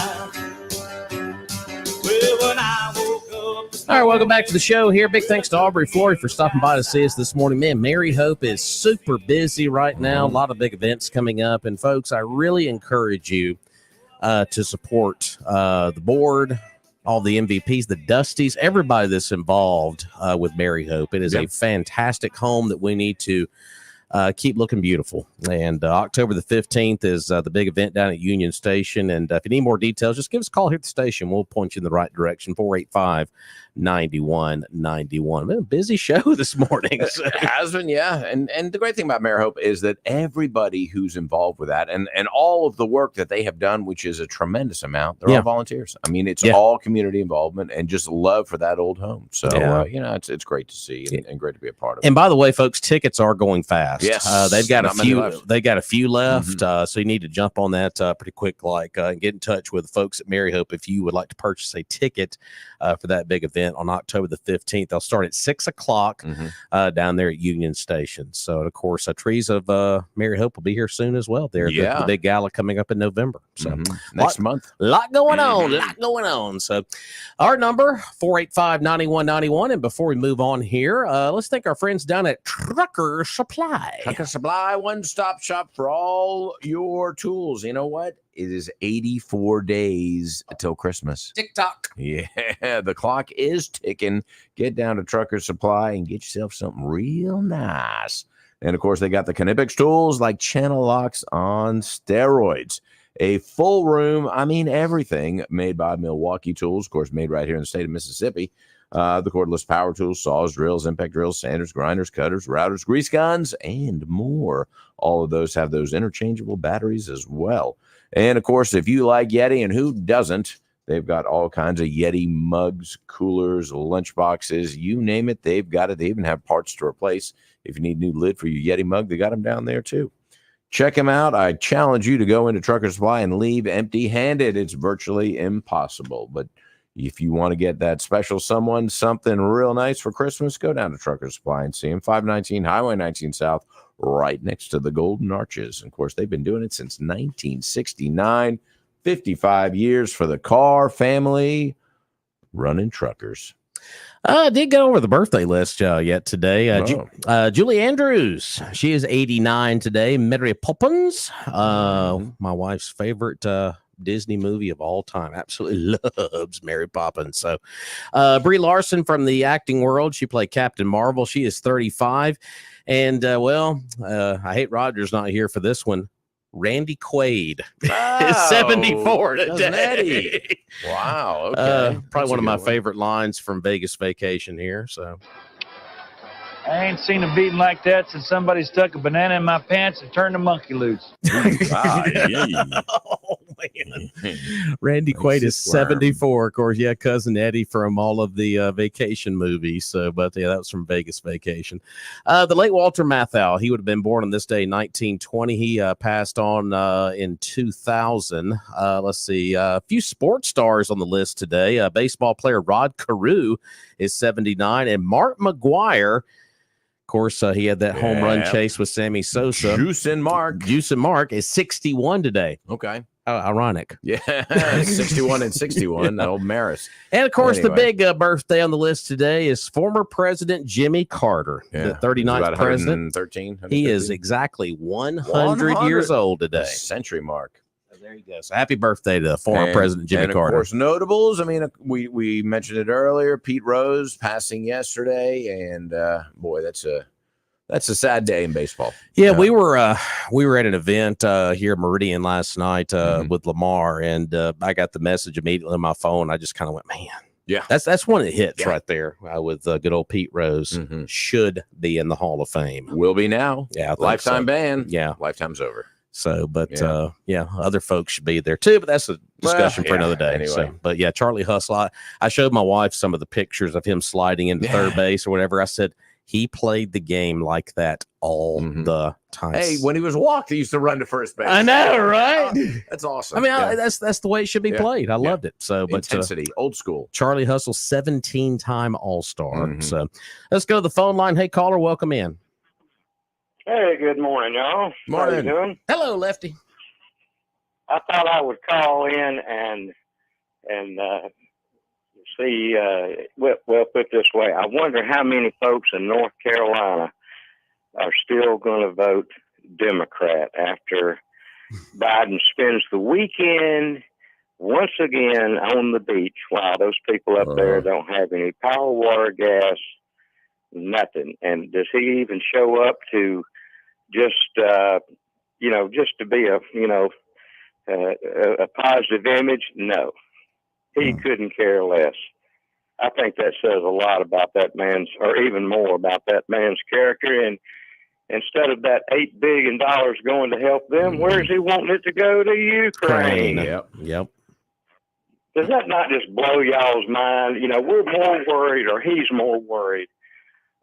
right, welcome back to the show here. Big thanks to Aubrey Flory for stopping by to see us this morning. Man, Mary Hope is super busy right now. A lot of big events coming up. And, folks, I really encourage you to support the board, all the MVPs, the Dusties, everybody that's involved with Mary Hope. It is a fantastic home that we need to keep looking beautiful. And October the 15th is the big event down at Union Station. And if you need more details, just give us a call here at the station. We'll point you in the right direction, 485-9191. Been a busy show this morning. It has been, yeah. And the great thing about Mary Hope is that everybody who's involved with that and all of the work that they have done, which is a tremendous amount, they're all volunteers. I mean, it's all community involvement and just love for that old home. So, it's great to see and great to be a part of it. And by the way, folks, tickets are going fast. Yes, they've got a few. They got a few left, so you need to jump on that pretty quick. And get in touch with the folks at Mary Hope if you would like to purchase a ticket for that big event on October the 15th. They'll start at 6:00 down there at Union Station. So, of course, Trees of Mary Hope will be here soon as well. There, the big gala coming up in November. So next month, lot going on. So, our number 485-9191. And before we move on here, let's thank our friends down at Trucker Supply. Trucker Supply, one-stop shop for all your tools. You know what? It is 84 days until Christmas. TikTok. Yeah, the clock is ticking. Get down to Trucker Supply and get yourself something real nice. And, of course, they got the Canipix tools like channel locks on steroids. A full room, I mean everything, made by Milwaukee Tools, of course, made right here in the state of Mississippi. The cordless power tools, saws, drills, impact drills, sanders, grinders, cutters, routers, grease guns, and more. All of those have those interchangeable batteries as well. And, of course, if you like Yeti, and who doesn't, they've got all kinds of Yeti mugs, coolers, lunch boxes, you name it, they've got it. They even have parts to replace. If you need a new lid for your Yeti mug, they got them down there too. Check them out. I challenge you to go into Trucker Supply and leave empty-handed. It's virtually impossible. But if you want to get that special someone something real nice for Christmas, go down to Trucker Supply and see them. 519 Highway 19 South, right next to the Golden Arches. And of course, they've been doing it since 1969. 55 years for the Carr family running truckers. I did go over the birthday list yet today. Julie Andrews, she is 89 today. Mary Poppins, my wife's favorite Disney movie of all time. Absolutely loves Mary Poppins. So Brie Larson from the acting world, she played Captain Marvel. She is 35. And, I hate Roger's not here for this one. Randy Quaid is 74 today. Wow. Okay. Probably one of my favorite lines from Vegas Vacation here. So I ain't seen a beating like that since somebody stuck a banana in my pants and turned the monkey loose. Oh, man. Randy Quaid is 74. Of course, Cousin Eddie from all of the vacation movies. So, but that was from Vegas Vacation. The late Walter Matthau, he would have been born on this day, 1920. He passed on in 2000. Let's see, a few sports stars on the list today. Baseball player Rod Carew is 79, and Mark McGwire. Of course, he had that home run chase with Sammy Sosa. Juice and Mark is 61 today. Okay. Ironic. Yeah, 61 and 61, that old Maris. And, of course, the big birthday on the list today is former President Jimmy Carter, the 39th president. 113. He is exactly 100 years old today. Century mark. There you go. So happy birthday to former President Jimmy Carter. Of course, notables. I mean, we mentioned it earlier. Pete Rose passing yesterday, and boy, that's a sad day in baseball. Yeah, we were at an event here at Meridian last night with Lamar, and I got the message immediately on my phone. I just kind of went, man. Yeah, that's one of the hits right there with good old Pete Rose. Should be in the Hall of Fame. Will be now. Yeah, lifetime ban. Yeah, lifetime's over. So, but other folks should be there too. But that's a discussion for another day. Anyway. So, but yeah, Charlie Hustle. I showed my wife some of the pictures of him sliding into third base or whatever. I said he played the game like that all the time. Hey, when he was walked, he used to run to first base. I know, right? That's awesome. I mean, that's the way it should be played. I loved it. So, but intensity, old school. Charlie Hustle, 17-time All-Star. So, let's go to the phone line. Hey, caller, welcome in. Hey, good morning, y'all. Morning. How you doing? Hello, Lefty. I thought I would call in and see. Well, put it this way: I wonder how many folks in North Carolina are still going to vote Democrat after Biden spends the weekend once again on the beach while those people up there don't have any power, water, gas, nothing. And does he even show up to just just to be a positive image? No, he couldn't care less. I think that says a lot about that man's, or even more about that man's character. And instead of that $8 billion going to help them, where's he wanting it to go? To Ukraine. Yep. Does that not just blow y'all's mind? We're more worried, or he's more worried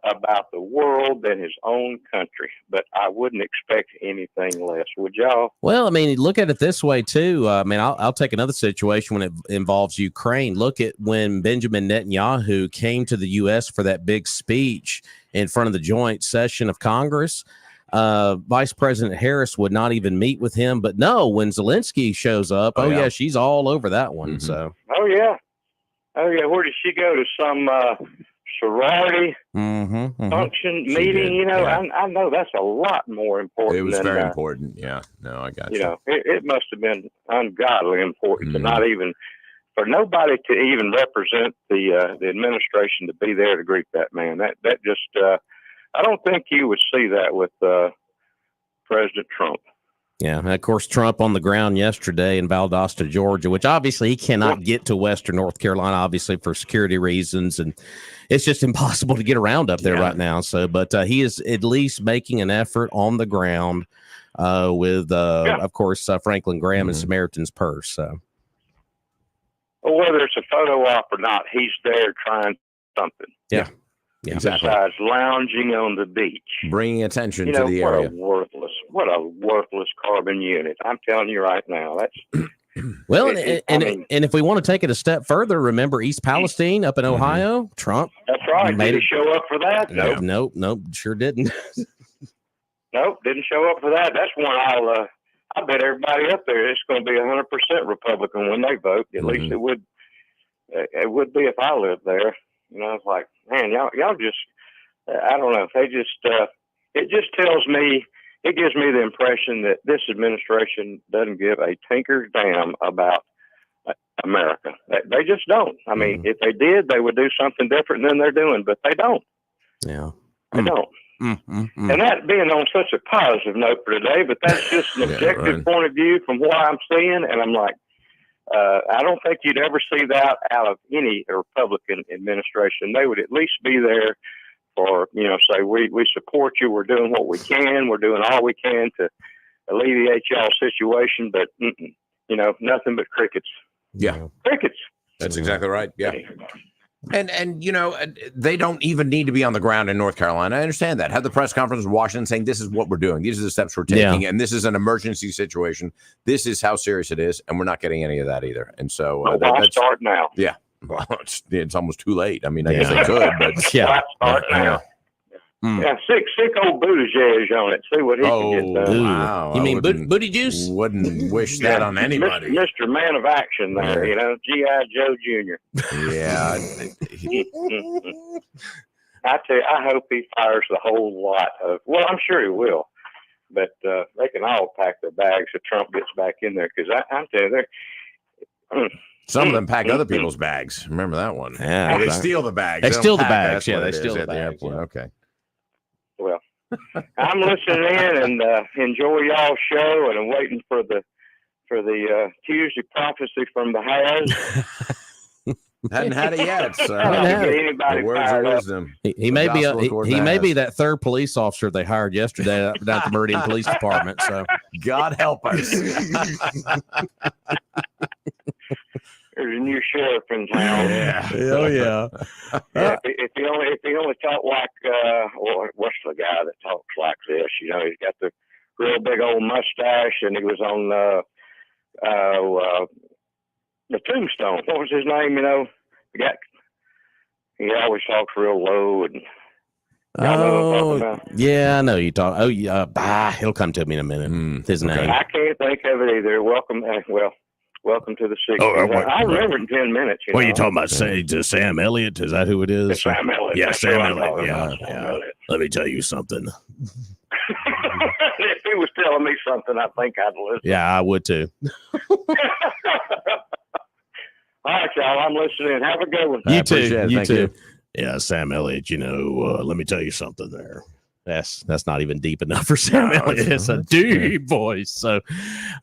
about the world than his own country. But I wouldn't expect anything less. Would y'all? Well, I mean, look at it this way, too. I'll take another situation when it involves Ukraine. Look at when Benjamin Netanyahu came to the U.S. for that big speech in front of the joint session of Congress. Vice President Harris would not even meet with him. But no, when Zelensky shows up, yeah, she's all over that one. So, oh yeah. Where did she go? To some sorority function meeting? I know that's a lot more important. It was very important. Yeah, no, I got you. It must have been ungodly important to not even, for nobody to even represent the administration to be there to greet that man. That just I don't think you would see that with President Trump. Yeah, and of course, Trump on the ground yesterday in Valdosta, Georgia, which obviously he cannot get to Western North Carolina, obviously for security reasons, and it's just impossible to get around up there right now. So, but he is at least making an effort on the ground with, of course, Franklin Graham and Samaritan's Purse. So, well, whether it's a photo op or not, he's there trying something. Yeah. Exactly. Besides lounging on the beach, bringing attention to the area. What a worthless carbon unit! I'm telling you right now. That's well, and if we want to take it a step further, remember East Palestine up in Ohio? Trump. That's right. Did he show up for that? Nope, sure didn't. Nope, didn't show up for that. That's one I bet everybody up there it's going to be 100% Republican when they vote. At least it would. It would be if I lived there. It's like, man, y'all just, I don't know. They just, it just tells me, it gives me the impression that this administration doesn't give a tinker's damn about America. They just don't. I mean, if they did, they would do something different than they're doing, but they don't. Yeah. They don't. And that being on such a positive note for today, but that's just an objective point of view from what I'm seeing. And I'm like, I don't think you'd ever see that out of any Republican administration. They would at least be there for, say, we support you. We're doing what we can. We're doing all we can to alleviate y'all's situation. But, nothing but crickets. Yeah. Crickets. That's exactly right. Yeah. And they don't even need to be on the ground in North Carolina. I understand that. Have the press conference in Washington saying this is what we're doing. These are the steps we're taking. And this is an emergency situation. This is how serious it is. And we're not getting any of that either. And so let's start now. Yeah. Well, it's almost too late. I mean, I guess they could, but start now. Yeah, sick old Buttigieg on it. See what he can get done. Wow. You mean booty juice? Wouldn't wish that on anybody. Mr. Man of Action there, G.I. Joe Jr. Yeah. I tell you, I hope he fires the whole lot of, well, I'm sure he will, but they can all pack their bags if Trump gets back in there, because I'm telling you, some of them pack other people's bags. Remember that one? Yeah. They steal the bags. They steal the bags. Yeah, they steal the bags. Okay. Well, I'm listening in and enjoy y'all's show, and I'm waiting for the Tuesday prophecy from the Has. Hadn't had it yet. So anybody the words of wisdom. He may be he may be that third police officer they hired yesterday down at the Meridian Police Department. So God help us. There's a new sheriff in town. Yeah. Oh yeah. If he only talked like what's the guy that talks like this? He's got the real big old mustache, and he was on the Tombstone. What was his name? The guy. He always talks real low and. Y'all know what I'm talking about? Yeah, I know you talk. Oh, yeah. It'll come to me in a minute. His name. I can't think of it either. Welcome to the 60s. I remember in 10 minutes. What are you talking about? Sam Elliott? Is that who it is? It's Sam Elliott. Yeah, That's Sam who I'm Elliott. talking Yeah, about, Sam Elliott. Let me tell you something. If he was telling me something, I think I'd listen. Yeah, I would too. All right, y'all. I'm listening. Have a good one. You too. Appreciate it. You Thank too. you. Yeah, Sam Elliott. Let me tell you something there. That's not even deep enough for Sam Elliott. It's a deep voice. So,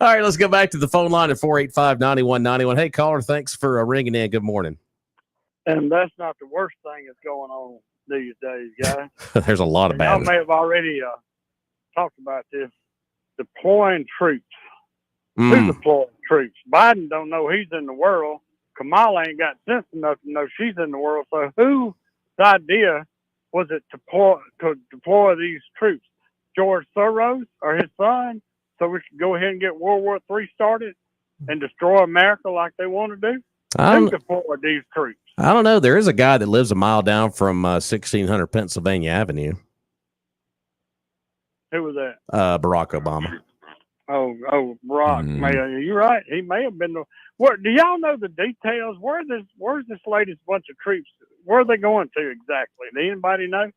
all right, let's go back to the phone line at 485-9191. Hey, caller, thanks for ringing in. Good morning. And that's not the worst thing that's going on these days, guys. There's a lot of Y'all bad. may have already talked about this. Deploying troops. Who deploying troops? Biden don't know he's in the world. Kamala ain't got sense enough to know she's in the world. So whose idea was it to deploy these troops? George Soros or his son? So we could go ahead and get World War III started and destroy America like they want to do? Who deployed these troops? I don't know. There is a guy that lives a mile down from 1600 Pennsylvania Avenue. Who was that? Barack Obama. Oh, Barack. You're right. He may have been the. Where do y'all know the details? Where's this latest bunch of troops? Where are they going to exactly? Do anybody know?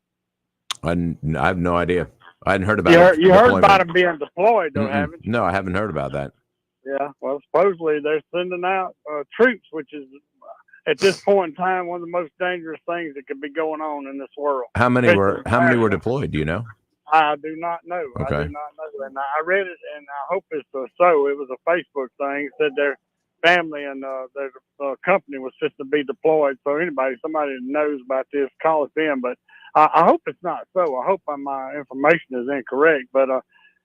I have no idea. I hadn't heard about. You heard about them being deployed, though, haven't you? No, I haven't heard about that. Yeah. Well, supposedly they're sending out troops, which is at this point in time one of the most dangerous things that could be going on in this world. How many were deployed? Do you know? I do not know. Okay. I do not know. And I read it, and I hope it's so. It was a Facebook thing. It said their family and their company was just to be deployed. So somebody that knows about this, call us in. But I hope it's not so. I hope my information is incorrect. But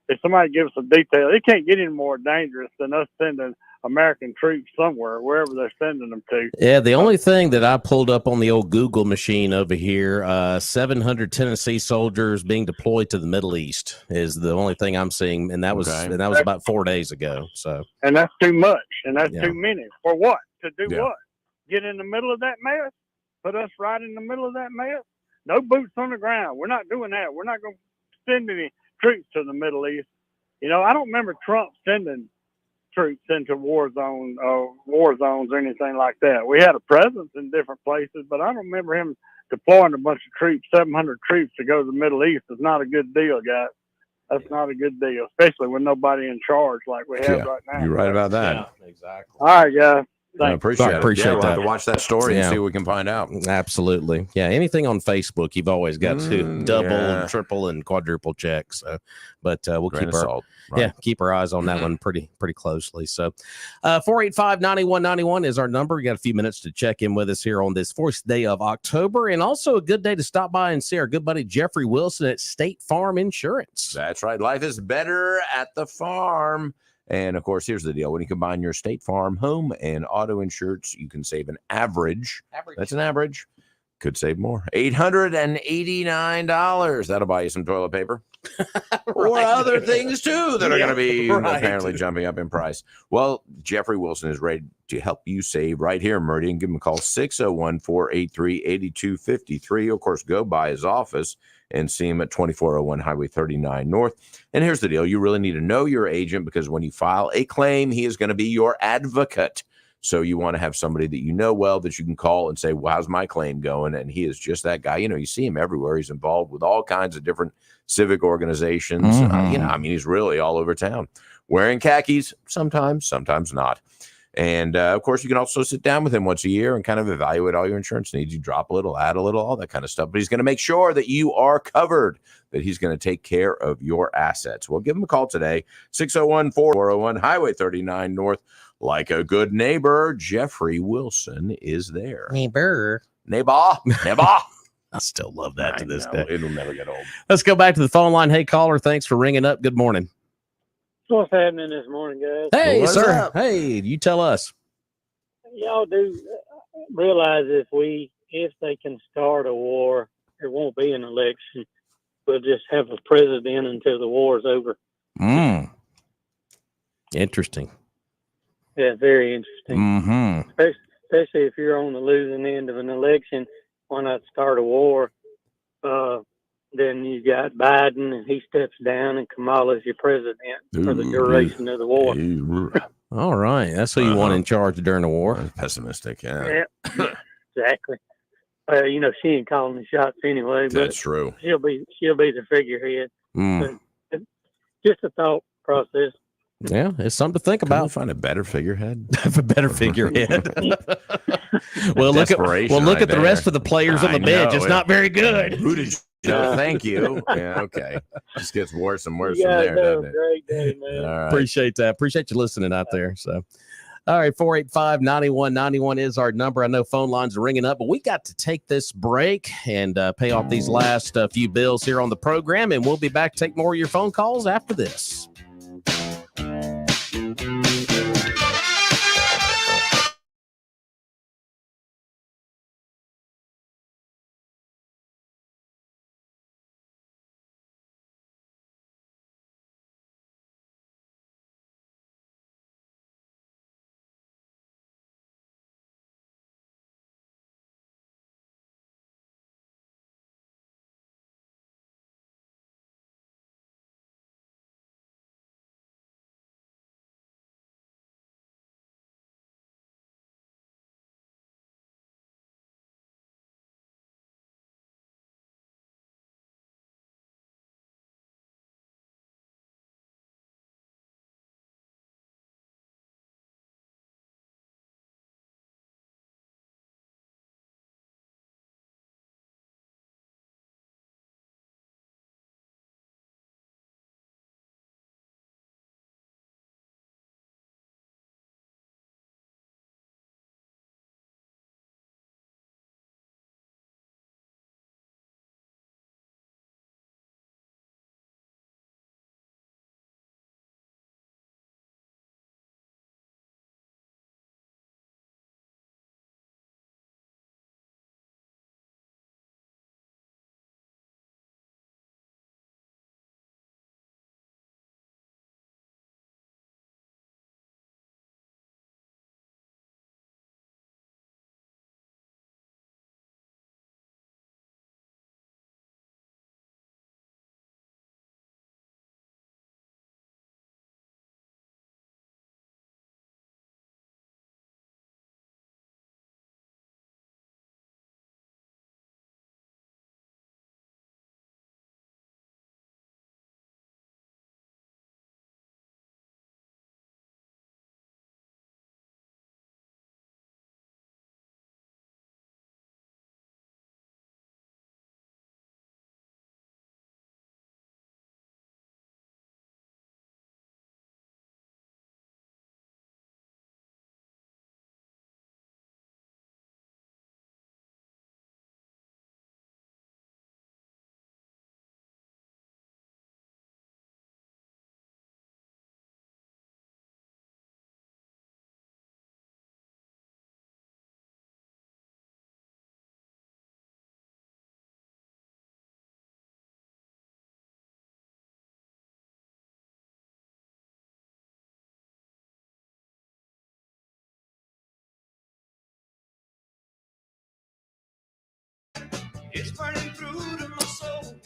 if somebody gives us a detail, it can't get any more dangerous than us sending American troops somewhere, wherever they're sending them to. Yeah, the only thing that I pulled up on the old Google machine over here, 700 Tennessee soldiers being deployed to the Middle East is the only thing I'm seeing, and that was about 4 days ago. So, and that's too much, and that's too many. For what? To do what? Get in the middle of that mess? Put us right in the middle of that mess? No boots on the ground. We're not doing that. We're not going to send any troops to the Middle East. I don't remember Trump sending troops into war zones or anything like that. We had a presence in different places, but I don't remember him deploying a bunch of troops. 700 troops to go to the Middle East is not a good deal, guys. That's not a good deal, especially with nobody in charge like we have right now. You're right about that. Yeah, exactly. All right, guys. I appreciate it. Appreciate we'll that. have to watch that story and see what we can find out. Absolutely. Yeah, anything on Facebook, you've always got to double and triple and quadruple check. So, but we'll keep our eyes on that one pretty closely. So, 485-9191 is our number. We got a few minutes to check in with us here on this 4th day of October, and also a good day to stop by and see our good buddy Jeffrey Wilson at State Farm Insurance. That's right. Life is better at the farm. And, of course, here's the deal. When you combine your State Farm home and auto insurance, you can save an average. That's an average. Could save more. $889. That'll buy you some toilet paper. Or other things, too, that are going to be apparently jumping up in price. Well, Jeffrey Wilson is ready to help you save right here in Meridian. Give him a call, 601-483-8253. Of course, go by his office and see him at 2401 Highway 39 North. And here's the deal. You really need to know your agent, because when you file a claim, he is going to be your advocate. So you want to have somebody that you know well that you can call and say, well, how's my claim going? And he is just that guy. You see him everywhere. He's involved with all kinds of different civic organizations. He's really all over town. Wearing khakis, sometimes not. And, of course, you can also sit down with him once a year and kind of evaluate all your insurance needs. You drop a little, add a little, all that kind of stuff. But he's going to make sure that you are covered, that he's going to take care of your assets. Well, give him a call today, 601-401 Highway 39 North. Like a good neighbor, Jeffrey Wilson is there. Neighbor. I still love that to this day. It'll never get old. Let's go back to the phone line. Hey, caller, thanks for ringing up. Good morning. What's happening this morning, guys? Hey, sir. Up? Hey, you tell us. Y'all do realize if they can start a war, there won't be an election. We'll just have a president until the war is over. Interesting. Yeah, very interesting. Mm-hmm. Especially if you're on the losing end of an election, why not start a war? then you got Biden, and he steps down, and Kamala's your president for the duration of the war. All right. That's who you want in charge during the war. That's pessimistic, yeah. Exactly. She ain't calling the shots anyway. But That's true. She'll be the figurehead. But just a thought process. Yeah, it's something to think about. Can we find a better figurehead? A better figurehead. Well, look at the rest of the players on the bench. It's not very good. Who did thank you. Yeah, okay. Just gets worse and worse from there, doesn't it? Great day, man. All right. Appreciate that. Appreciate you listening out there. So, all right, 485-9191 is our number. I know phone lines are ringing up, but we got to take this break and pay off these last few bills here on the program, and we'll be back to take more of your phone calls after this.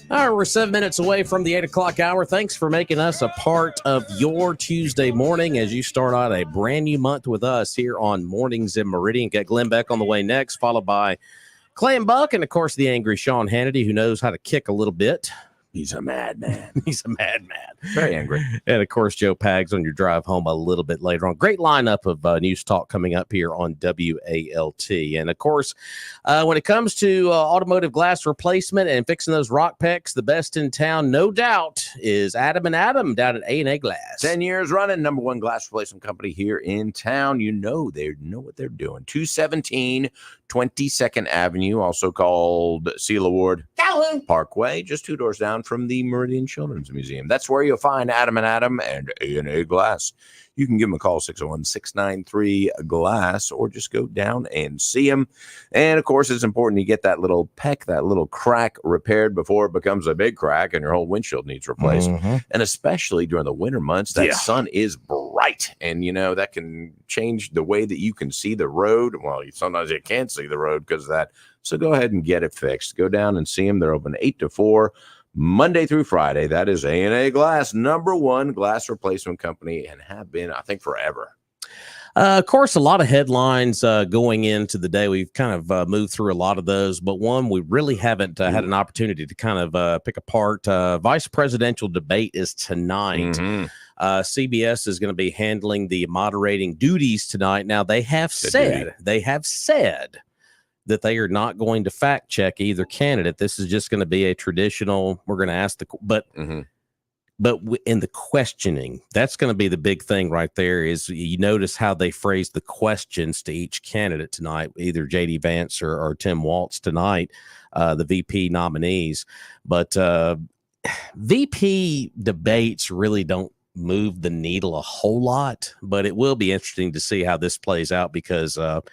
All right, we're 7 minutes away from the 8 o'clock hour. Thanks for making us a part of your Tuesday morning as you start out a brand new month with us here on Mornings in Meridian. Get Glenn Beck on the way next, followed by Clay and Buck, and of course the angry Sean Hannity, who knows how to kick a little bit. He's a madman. He's a madman. Very angry. And, of course, Joe Pags on your drive home a little bit later on. Great lineup of news talk coming up here on WALT. And, of course, when it comes to automotive glass replacement and fixing those rock pecks, the best in town, no doubt, is Adam and Adam down at A&A Glass. 10 years running, number one glass replacement company here in town. You know they know what they're doing. 217 22nd Avenue, also called Seal Award Parkway, just 2 doors down from the Meridian Children's Museum. That's where you'll find Adam and Adam and A&A Glass. You can give them a call, 601-693-GLASS, or just go down and see them. And, of course, it's important to get that little peck, that little crack repaired before it becomes a big crack and your whole windshield needs replaced. Mm-hmm. And especially during the winter months, that sun is bright. And, you know, that can change the way that you can see the road. Well, sometimes you can't see the road because of that. So go ahead and get it fixed. Go down and see them. They're open 8 to 4. Monday through Friday. That is A&A Glass, #1 glass replacement company, and have been, I think, forever. Of course, a lot of headlines going into the day. We've kind of moved through a lot of those, but one we really haven't had an opportunity to kind of pick apart. Vice presidential debate is tonight. CBS is going to be handling the moderating duties tonight. Now, they have said that they are not going to fact check either candidate. This is just going to be a traditional. We're going to ask but in the questioning, that's going to be the big thing right there. Is you notice how they phrase the questions to each candidate tonight, either JD Vance or Tim Walz tonight, the VP nominees. But VP debates really don't move the needle a whole lot, but it will be interesting to see how this plays out because of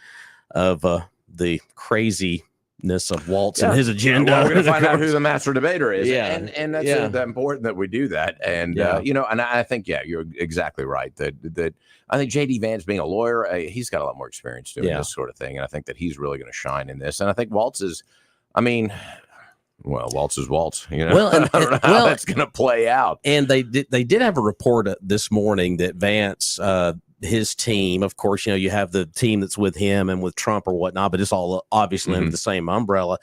the craziness of Walz and his agenda. Well, we're going to find out who the master debater is. And that's Yeah. that important that we do that. And, and I think, you're exactly right. That I think JD Vance being a lawyer, he's got a lot more experience doing this sort of thing. And I think that he's really going to shine in this. And I think Walz is, Walz is Walz, Well, I don't know how that's going to play out. And they did have a report this morning that Vance, his team, of course, you have the team that's with him and with Trump or whatnot, but it's all obviously under the same umbrella.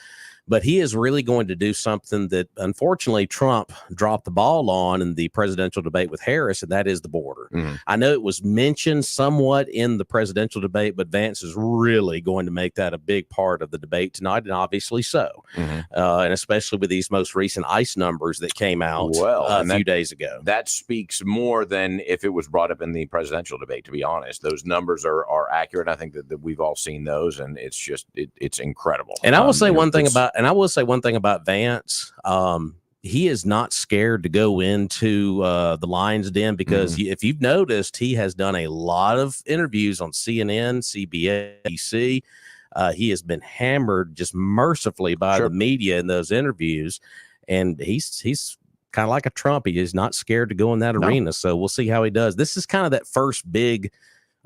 But he is really going to do something that, unfortunately, Trump dropped the ball on in the presidential debate with Harris, and that is the border. I know it was mentioned somewhat in the presidential debate, but Vance is really going to make that a big part of the debate tonight, and obviously so. And especially with these most recent ICE numbers that came out a few days ago. That speaks more than if it was brought up in the presidential debate, to be honest. Those numbers are accurate. I think that we've all seen those, and it's just it's incredible. And I will say one thing about Vance. He is not scared to go into the Lion's Den because if you've noticed, he has done a lot of interviews on CNN, CBS. He has been hammered just mercifully by the media in those interviews, and he's kind of like a Trump. He is not scared to go in that arena. So we'll see how he does. This is kind of that first big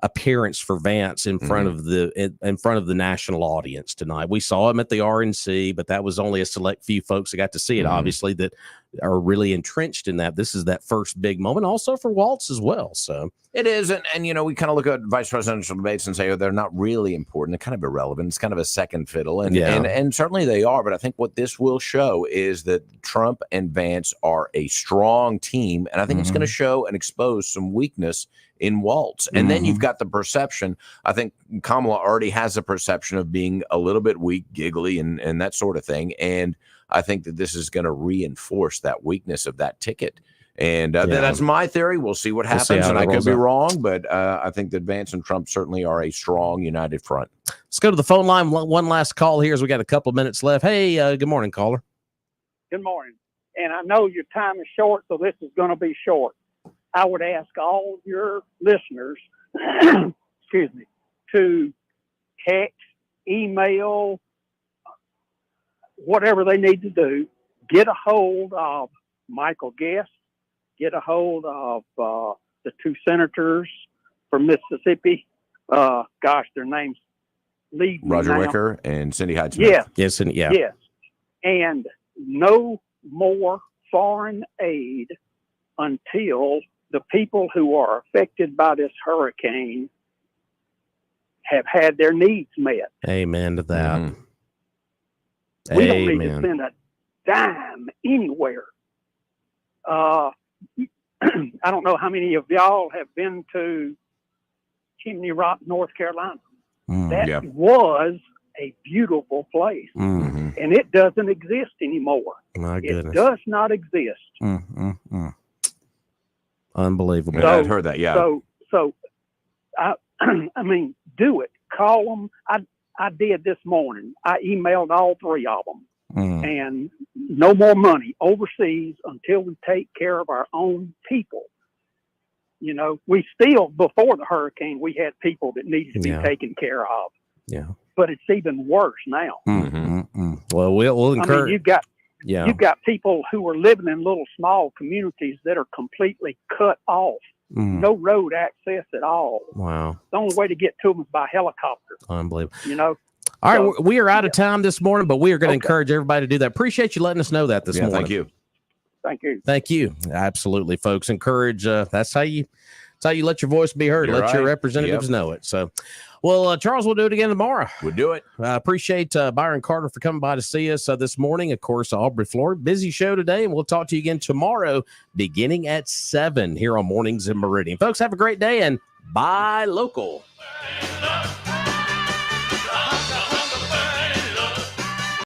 appearance for Vance in front of the national audience tonight. We saw him at the RNC, but that was only a select few folks that got to see it, obviously, that are really entrenched in that. This is that first big moment also for Walz as well. So it is. And we kind of look at vice presidential debates and say, they're not really important. They're kind of irrelevant. It's kind of a second fiddle. And certainly they are. But I think what this will show is that Trump and Vance are a strong team. And I think it's going to show and expose some weakness in Walz. And then you've got the perception. I think Kamala already has a perception of being a little bit weak, giggly, and that sort of thing. And I think that this is going to reinforce that weakness of that ticket. And that's my theory. We'll see what happens. And I could be wrong, but I think that Vance and Trump certainly are a strong united front. Let's go to the phone line. One last call here as we got a couple of minutes left. Hey, good morning, caller. Good morning. And I know your time is short, so this is going to be short. I would ask all your listeners, excuse me, to text, email, whatever they need to do, get a hold of Michael Guest, get a hold of the two senators from Mississippi. Their names leave me Roger now. Wicker and Cindy Hyde-Smith. Yes. Yes. And no more foreign aid until the people who are affected by this hurricane have had their needs met. Amen to that. We don't need to spend a dime anywhere. I don't know how many of y'all have been to Chimney Rock, North Carolina. That was a beautiful place, and it doesn't exist anymore. My goodness. It does not exist. Unbelievable. So, I've heard that. Yeah. So, I mean, do it. Call them. I did this morning. I emailed all three of them, and no more money overseas until we take care of our own people. We still, before the hurricane, we had people that needed to be taken care of. Yeah. But it's even worse now. Well, we'll encourage. You've got people who are living in little small communities that are completely cut off. No road access at all. Wow. The only way to get to them is by helicopter. Unbelievable. All right, we are out of time this morning, but we are going to encourage everybody to do that. Appreciate you letting us know that this morning. Thank you. Thank you. Thank you. Absolutely, folks. Encourage. That's how you let your voice be heard. You're Let your right. representatives know it. So, well, Charles, we'll do it again tomorrow. We'll do it. I appreciate Byron Carter for coming by to see us this morning. Of course, Aubrey Floyd. Busy show today, and we'll talk to you again tomorrow beginning at 7 here on Mornings in Meridian. Folks, have a great day and buy local.